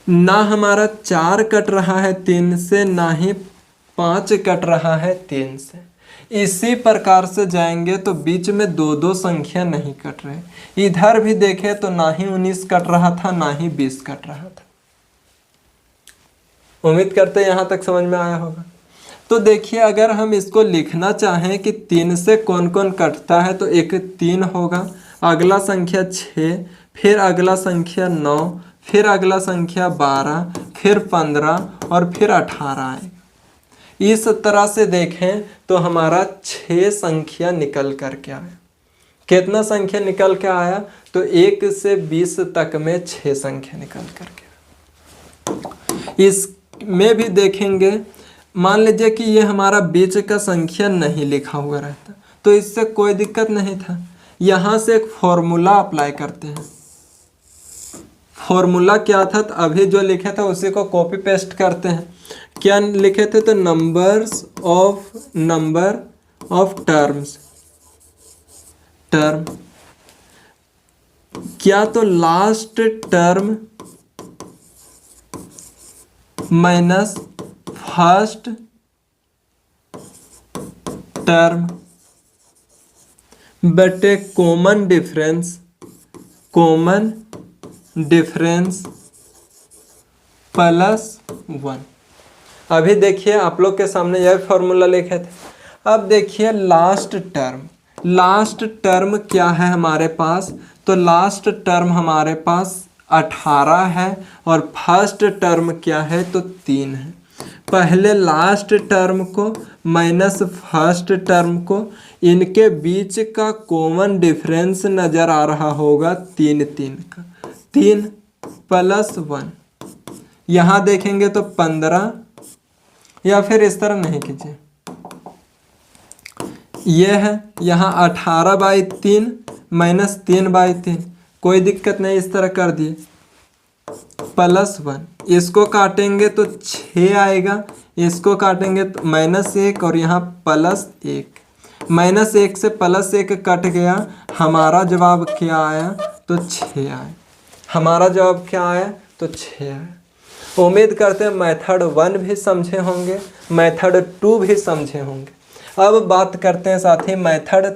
ना हमारा 4 कट रहा है 3 से, ना ही 5 कट रहा है 3 से। इसी प्रकार से जाएंगे तो बीच में 2 संख्या नहीं कट रहे। इधर भी देखें तो ना ही 19 कट रहा था, ना ही 20 कट रहा था। उम्मीद करते यहाँ तक समझ में आया होगा। तो देखिए, अगर हम इसको लिखना चाहें कि 3 से कौन कौन कटता है, तो एक 3 होगा, अगला संख्या 6, फिर अगला संख्या 9, फिर अगला संख्या 12, फिर 15 और फिर 18 आएगा। इस तरह से देखें तो हमारा 6 संख्या निकल करके आया। कितना संख्या निकल के आया, तो 1 से 20 तक में 6 संख्या निकल करके आया। इसमें भी देखेंगे, मान लीजिए कि ये हमारा बीच का संख्या नहीं लिखा हुआ रहता, तो इससे कोई दिक्कत नहीं था। यहाँ से एक फॉर्मूला अप्लाई करते हैं। फॉर्मूला क्या था, तो अभी जो लिखे थे उसी को कॉपी पेस्ट करते हैं। क्या लिखे थे, तो नंबर ऑफ टर्म क्या, तो last term minus first term बटे कॉमन डिफरेंस प्लस 1। अभी देखिए, आप लोग के सामने यह फॉर्मूला लिखे थे। अब देखिए लास्ट टर्म क्या है हमारे पास, तो लास्ट टर्म हमारे पास 18 है और फर्स्ट टर्म क्या है, तो 3 है। पहले लास्ट टर्म को माइनस फर्स्ट टर्म को, इनके बीच का कॉमन डिफरेंस नज़र आ रहा होगा 3 का, 3 प्लस 1। यहाँ देखेंगे तो 15, या फिर इस तरह नहीं कीजिए, ये है यहाँ 18/3 माइनस 3/3, कोई दिक्कत नहीं, इस तरह कर दिए, प्लस 1। इसको काटेंगे तो 6 आएगा, इसको काटेंगे तो -1 और यहाँ +1। -1 से +1 कट गया, हमारा जवाब क्या आया, तो 6 आया। हमारा जवाब क्या आया, तो 6 आया। उम्मीद करते हैं मेथड 1 भी समझे होंगे, मेथड 2 भी समझे होंगे। अब बात करते हैं साथी मेथड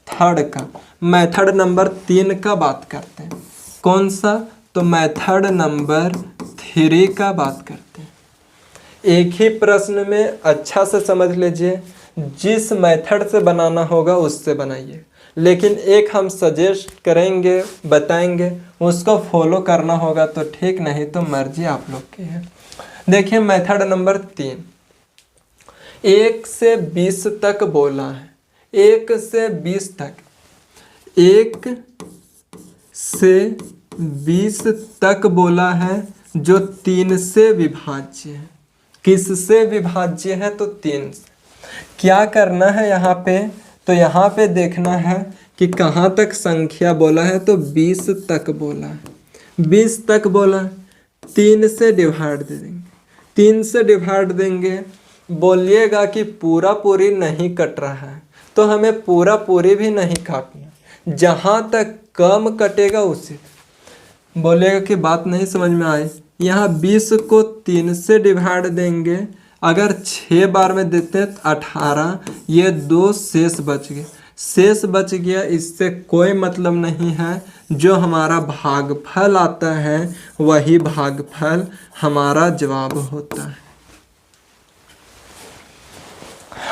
थर्ड का, मेथड नंबर 3 का बात करते हैं। कौन सा? तो मेथड नंबर 3 का बात करते हैं। एक ही प्रश्न में अच्छा से समझ लीजिए, जिस मेथड से बनाना होगा उससे बनाइए, लेकिन एक हम सजेस्ट करेंगे, बताएंगे, उसको फॉलो करना होगा तो ठीक, नहीं तो मर्जी आप लोग की है। देखिए मेथड नंबर 3, 1 से 20 तक बोला है, 1 से 20 तक, 1 से 20 तक बोला है जो 3 से विभाज्य है। किससे विभाज्य है? तो 3 से। क्या करना है यहाँ पे? तो यहाँ पे देखना है कि कहाँ तक संख्या बोला है, तो 20 तक बोला है, 20 तक बोला है, 3 से डिवाइड दे देंगे, 3 से डिवाइड देंगे। बोलिएगा कि पूरा पूरी नहीं कट रहा है, तो हमें पूरा पूरी भी नहीं काटना, जहाँ तक कम कटेगा उसी। बोलेगा कि बात नहीं समझ में आए, यहाँ 20 को 3 से डिवाइड देंगे, अगर 6 बार में देते हैं तो 18, ये 2 शेष बच गए, शेष बच गया, इससे कोई मतलब नहीं है। जो हमारा भागफल आता है वही भागफल हमारा जवाब होता है।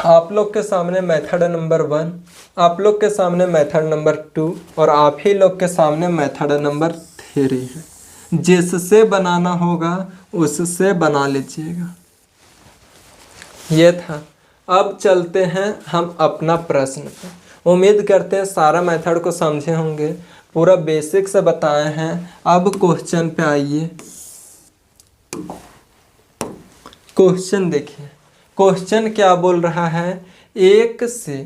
आप लोग के सामने मेथड नंबर 1, आप लोग के सामने मेथड नंबर 2 और आप ही लोग के सामने मेथड नंबर 3 है। जिससे बनाना होगा उससे बना लीजिएगा। ये था। अब चलते हैं हम अपना प्रश्न पे। उम्मीद करते हैं सारा मेथड को समझे होंगे, पूरा बेसिक से बताए हैं। अब क्वेश्चन पे आइए। क्वेश्चन देखिए, क्वेश्चन क्या बोल रहा है? 1 से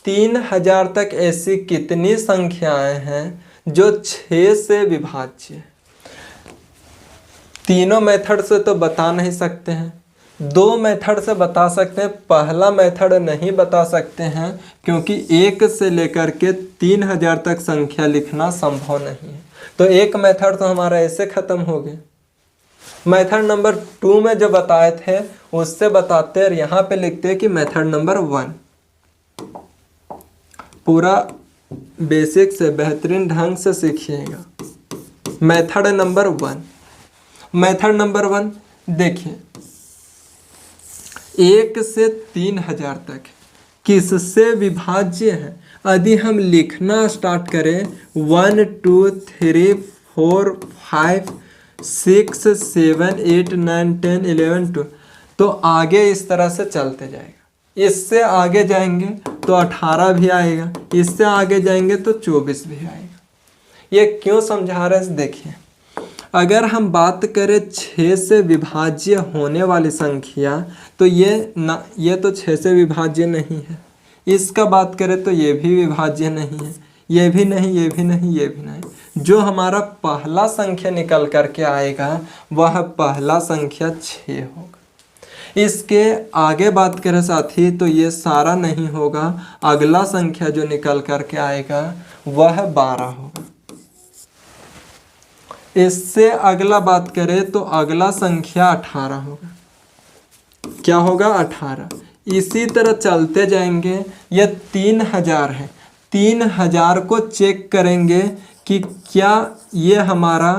3000 तक ऐसी कितनी संख्याएं हैं जो 6 से विभाज्य है? तीनों मेथड से तो बता नहीं सकते हैं, 2 मेथड से बता सकते हैं। पहला मेथड नहीं बता सकते हैं क्योंकि 1 से लेकर के 3000 तक संख्या लिखना संभव नहीं है, तो एक मेथड तो हमारा ऐसे खत्म हो गया। मेथड नंबर 2 में जो बताए थे उससे बताते हैं, यहाँ पे लिखते हैं कि मेथड नंबर 1। पूरा बेसिक से बेहतरीन ढंग से सीखिएगा। मेथड नंबर 1, मेथड नंबर 1 देखिए, 1 से 3000 तक किससे विभाज्य है? यदि हम लिखना स्टार्ट करें 1 2 3 4 5 6 7 8 9 10 11 12, तो आगे इस तरह से चलते जाएगा। इससे आगे जाएंगे तो 18 भी आएगा, इससे आगे जाएंगे तो 24 भी आएगा। ये क्यों समझा रहे हैं? देखिए, अगर हम बात करें 6 से विभाज्य होने वाली संख्या, तो ये तो 6 से विभाज्य नहीं है। इसका बात करें तो ये भी विभाज्य नहीं है, ये भी नहीं, ये भी नहीं, ये भी नहीं। जो हमारा पहला संख्या निकल करके आएगा वह पहला संख्या 6 होगा। इसके आगे बात करें साथी तो ये सारा नहीं होगा, अगला संख्या जो निकल करके आएगा वह 12 होगा। इससे अगला बात करें तो अगला संख्या 18 होगा। क्या होगा? 18। इसी तरह चलते जाएंगे। ये 3000 है, 3000 को चेक करेंगे कि क्या ये हमारा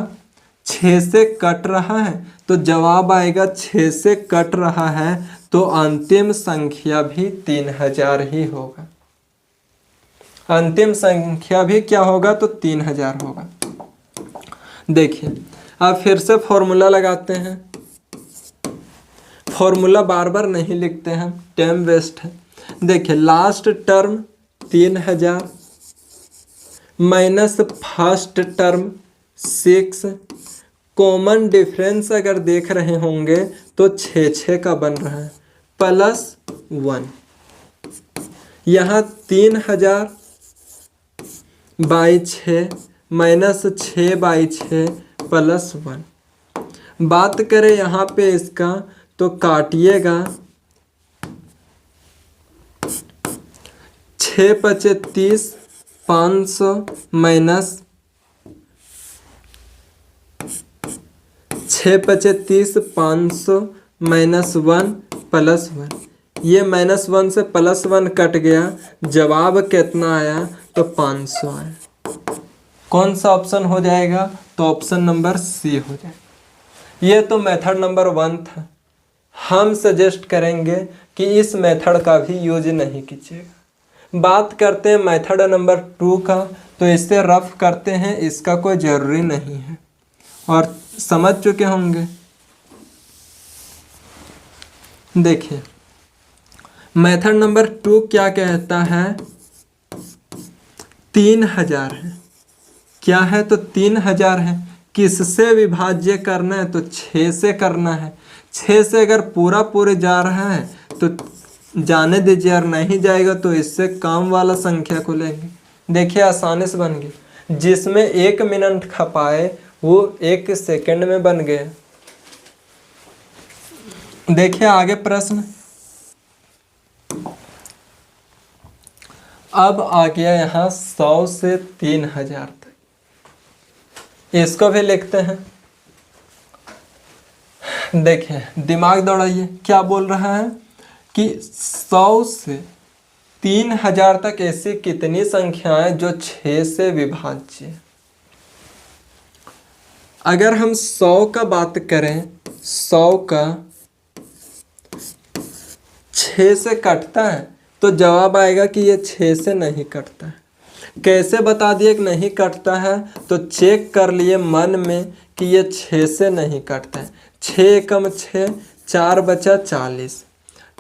6 से कट रहा है, तो जवाब आएगा 6 से कट रहा है, तो अंतिम संख्या भी 3000 ही होगा। अंतिम संख्या भी क्या होगा? तो 3000 होगा। देखिए, अब फिर से फॉर्मूला लगाते हैं। फॉर्मूला बार बार नहीं लिखते हैं, टाइम वेस्ट है। देखिए, last term 3000 minus first term 6, common difference अगर देख रहे होंगे तो 6 का बन रहा है, प्लस 1। यहाँ 3000 बाई 6 माइनस 6 बाई 6 प्लस 1। बात करें यहाँ पे इसका तो काटिएगा, 6 पचे 30, 500 माइनस 6 पचे 30, 500 माइनस 1 प्लस 1। ये -1 से +1 कट गया, जवाब कितना आया? तो 500 आया। कौन सा ऑप्शन हो जाएगा? तो ऑप्शन नंबर सी हो जाएगा। ये तो मेथड नंबर 1 था। हम सजेस्ट करेंगे कि इस मेथड का भी यूज नहीं कीजिएगा। बात करते हैं मेथड नंबर 2 का, तो इसे रफ करते हैं, इसका कोई ज़रूरी नहीं है और समझ चुके होंगे। देखिए मेथड नंबर 2 क्या कहता है? 3000 है। क्या है? तो 3000 है। किससे विभाज्य करना है? तो 6 से करना है। 6 से अगर पूरा पूरे जा रहा है तो जाने दीजिए, और नहीं जाएगा तो इससे काम वाला संख्या को लेंगे। देखिए आसानी से बन गया। जिसमें 1 मिनट खपाए वो 1 सेकंड में बन गया। देखिए आगे प्रश्न। अब आ गया यहाँ 100 से 3000 तक। इसको भी लिखते हैं। देखिए दिमाग दौड़ाइए, क्या बोल रहा है कि 100 से 3000 तक ऐसी कितनी संख्याएं जो 6 से विभाज्य है। अगर हम 100 का बात करें, 100 का 6 से कटता है तो जवाब आएगा कि ये 6 से नहीं कटता है। कैसे बता दिए कि नहीं कटता है? तो चेक कर लिए मन में कि ये 6 से नहीं कटता है। 6 एकम 6, 4 बचा 40,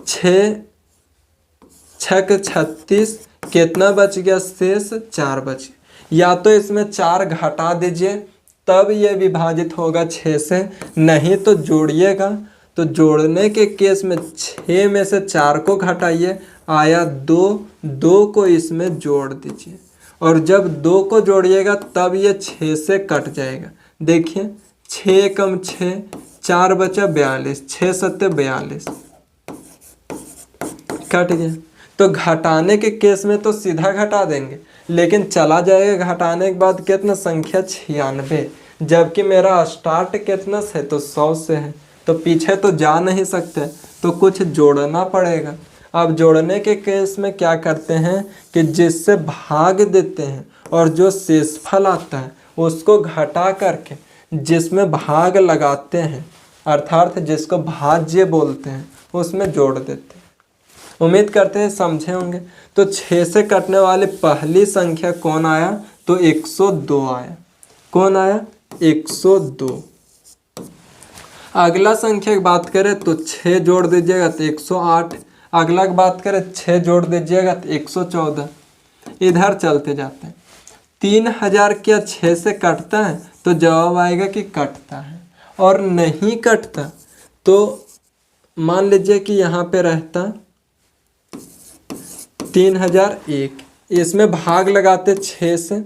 6 छक 36, कितना बच गया शेष? 4 बच गया। या तो इसमें 4 घटा दीजिए तब ये विभाजित होगा 6 से, नहीं तो जोड़िएगा। तो जोड़ने के केस में 6 में से 4 को घटाइए, आया 2, 2 को इसमें जोड़ दीजिए और जब 2 को जोड़िएगा तब ये 6 से कट जाएगा। देखिए 6 एकम 6, 4 बचा 42, 6 सत्ते 42, कट गया। तो घटाने के केस में तो सीधा घटा देंगे, लेकिन चला जाएगा घटाने के बाद कितना? संख्या 96, जबकि मेरा स्टार्ट कितना से? तो 100 से है, तो पीछे तो जा नहीं सकते, तो कुछ जोड़ना पड़ेगा। अब जोड़ने के केस में क्या करते हैं कि जिससे भाग देते हैं और जो शेषफल आता है उसको घटा करके जिसमें भाग लगाते हैं, अर्थात जिसको भाज्य बोलते हैं, उसमें जोड़ देते हैं। उम्मीद करते हैं समझे होंगे। तो 6 से कटने वाली पहली संख्या कौन आया? तो 102 आया। कौन आया? 102। अगला संख्या की बात करें तो 6 जोड़ दीजिएगा तो 108। अगला की बात करें 6 जोड़ दीजिएगा तो 114। इधर चलते जाते हैं। 3000 क्या 6 से कटता है? तो जवाब आएगा कि कटता है। और नहीं कटता तो मान लीजिए कि यहाँ पे रहता 3001, इसमें भाग लगाते 6 से,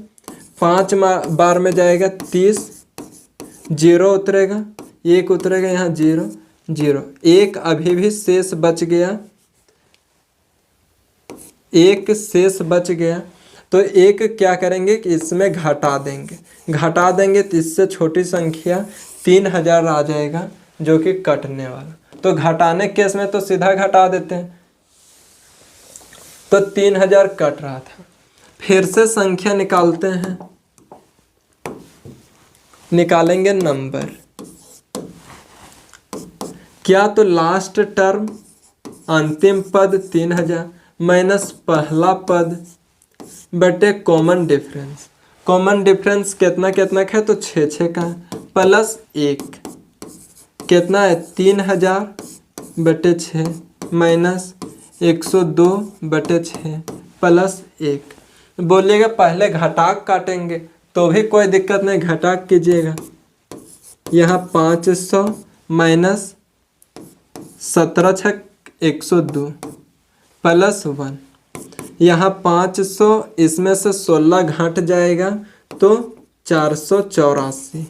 5 बार में जाएगा 30, 0 उतरेगा, 1 उतरेगा, यहाँ 0 0, 1 अभी भी शेष बच गया, 1 शेष बच गया। तो 1 क्या करेंगे कि इसमें घटा देंगे, घटा देंगे तो इससे छोटी संख्या 3000 आ जाएगा जो कि कटने वाला। तो घटाने केस में तो सीधा घटा देते हैं, तो 3000 कट रहा था। फिर से संख्या निकालते हैं, निकालेंगे नंबर। क्या? तो लास्ट टर्म अंतिम पद 3000 माइनस पहला पद बटे कॉमन डिफरेंस। कॉमन डिफरेंस कितना कितना का है? तो 6 का है, प्लस 1 कितना है? 3000 बटे 6 माइनस 102 बटे 6 प्लस 1। बोलिएगा पहले घटाक काटेंगे तो भी कोई दिक्कत नहीं, घटाक कीजिएगा। यहाँ 500 माइनस 17 छक 102 प्लस 1। यहाँ 500, इसमें से 16 घट जाएगा तो 484।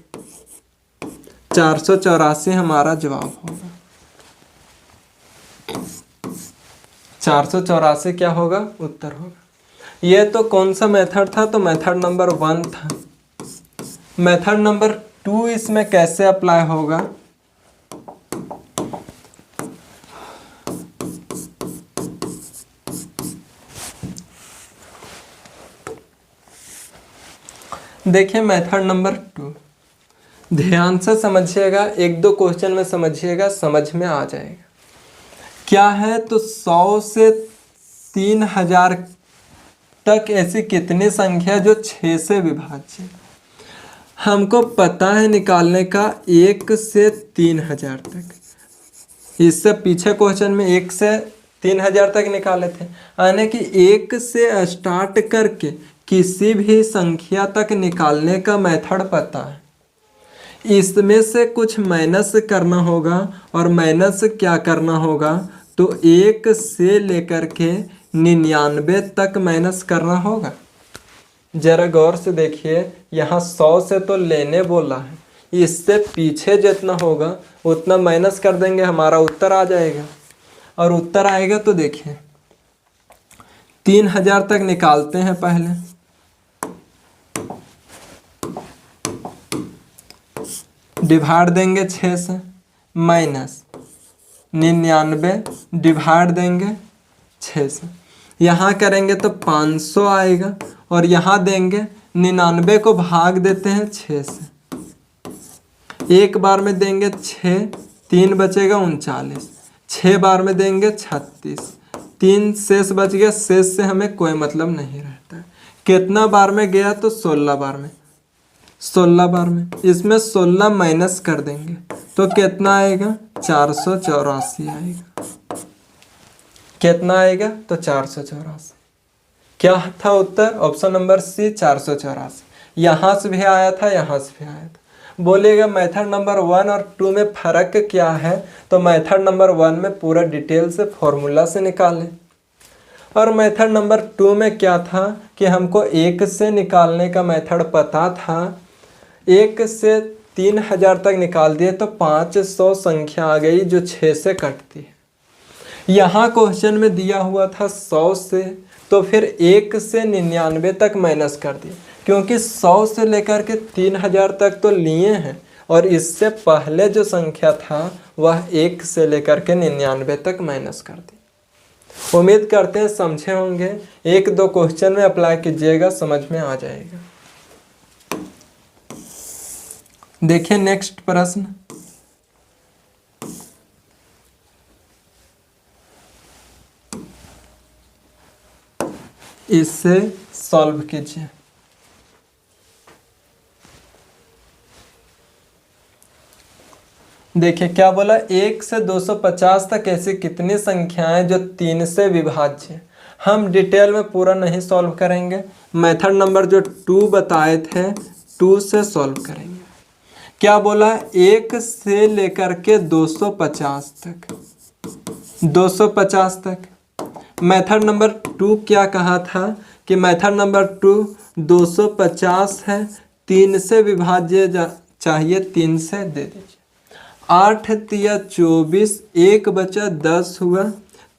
484 हमारा जवाब होगा। 484 क्या होगा? उत्तर होगा। ये तो कौन सा मेथड था? तो मेथड नंबर 1 था। मेथड नंबर 2 इसमें कैसे अप्लाई होगा? देखिए मेथड नंबर 2, ध्यान से समझिएगा, एक दो क्वेश्चन में समझिएगा, समझ में आ जाएगा। क्या है तो 100 से 3000 तक ऐसी कितनी संख्या जो 6 से विभाज्य। हमको पता है निकालने का 1 से 3000 तक। इससे पीछे क्वेश्चन में 1 से 3000 तक निकाले थे, यानी कि 1 से स्टार्ट करके किसी भी संख्या तक निकालने का मेथड पता है। इसमें से कुछ माइनस करना होगा, और माइनस क्या करना होगा तो 1 से लेकर के 99 तक माइनस करना होगा। जरा गौर से देखिए, यहाँ 100 से तो लेने बोला है, इससे पीछे जितना होगा उतना माइनस कर देंगे, हमारा उत्तर आ जाएगा। और उत्तर आएगा तो देखिए 3000 तक निकालते हैं पहले। डिवाइड देंगे 6 से, माइनस 99 डिवाइड देंगे 6 से, यहाँ करेंगे तो 500 आएगा, और यहाँ देंगे 99 को भाग देते हैं 6 से, एक बार में देंगे 6, 3 बचेगा 39, 6 बार में देंगे 36, 3 शेष बच गया, शेष से हमें कोई मतलब नहीं रहता है। कितना बार में गया तो 16 बार में, 16 बार में, इसमें 16 माइनस कर देंगे तो कितना आएगा 484 आएगा। कितना आएगा तो 484। क्या था उत्तर? Option number C 484। यहाँ से भी आया था, यहाँ से भी आया था। बोलेगा मेथड नंबर 1 और 2 में फ़र्क क्या है, तो मेथड नंबर 1 में पूरा डिटेल से फॉर्मूला से निकालें, और मेथड नंबर 2 में क्या था कि हमको 1 से निकालने का मेथड पता था। 1 से 3000 तक निकाल दिए तो 500 संख्या आ गई जो 6 से कटती है। यहाँ क्वेश्चन में दिया हुआ था 100 से, तो फिर 1 से 99 तक माइनस कर दिए, क्योंकि 100 से लेकर के 3000 तक तो लिए हैं, और इससे पहले जो संख्या था वह 1 से लेकर के 99 तक माइनस कर दी। उम्मीद करते हैं समझे होंगे। एक दो क्वेश्चन में अप्लाई कीजिएगा, समझ में आ जाएगा। देखिए नेक्स्ट प्रश्न, इससे सॉल्व कीजिए। देखिए क्या बोला, 1 से 250 तक ऐसी कितनी संख्याएं जो 3 से विभाज्य। हम डिटेल में पूरा नहीं सॉल्व करेंगे, मेथड नंबर जो 2 बताए थे 2 से सॉल्व करेंगे। क्या बोला, 1 से लेकर के 250 तक, 250 तक। मेथड नंबर 2 क्या कहा था कि मेथड नंबर 2 250 है, 3 से विभाज्य चाहिए, 3 से दे दीजिए। 8 तिया 24, 1 बचा 10 हुआ,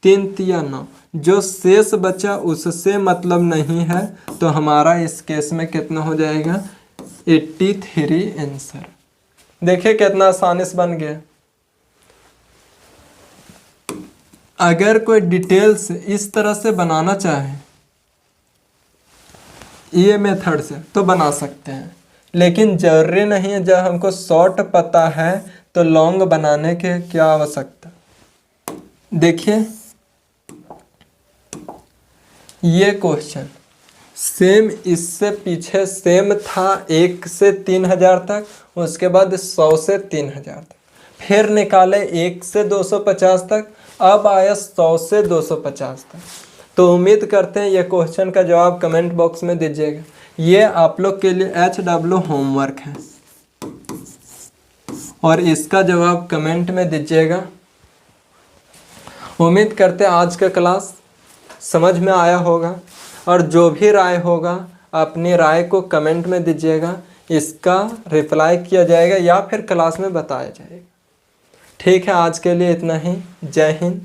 3 तिया 9, जो शेष बचा उससे मतलब नहीं है, तो हमारा इस केस में कितना हो जाएगा 83 आंसर। देखिए कितना आसानी से बन गया। अगर कोई डिटेल्स इस तरह से बनाना चाहे ये मेथड से तो बना सकते हैं, लेकिन जरूरी नहीं है। जब हमको शॉर्ट पता है तो लॉन्ग बनाने के क्या आवश्यकता। देखिए ये क्वेश्चन सेम इससे पीछे सेम था, 1 से 3000 तक, उसके बाद 100 से 3000 तक, फिर निकाले 1 से 250 तक, अब आया 100 से 250 तक। तो उम्मीद करते हैं ये क्वेश्चन का जवाब कमेंट बॉक्स में दीजिएगा। ये आप लोग के लिए HW होमवर्क है, और इसका जवाब कमेंट में दीजिएगा। उम्मीद करते हैं आज का क्लास समझ में आया होगा, और जो भी राय होगा अपनी राय को कमेंट में दीजिएगा, इसका रिप्लाई किया जाएगा या फिर क्लास में बताया जाएगा। ठीक है, आज के लिए इतना ही। जय हिंद।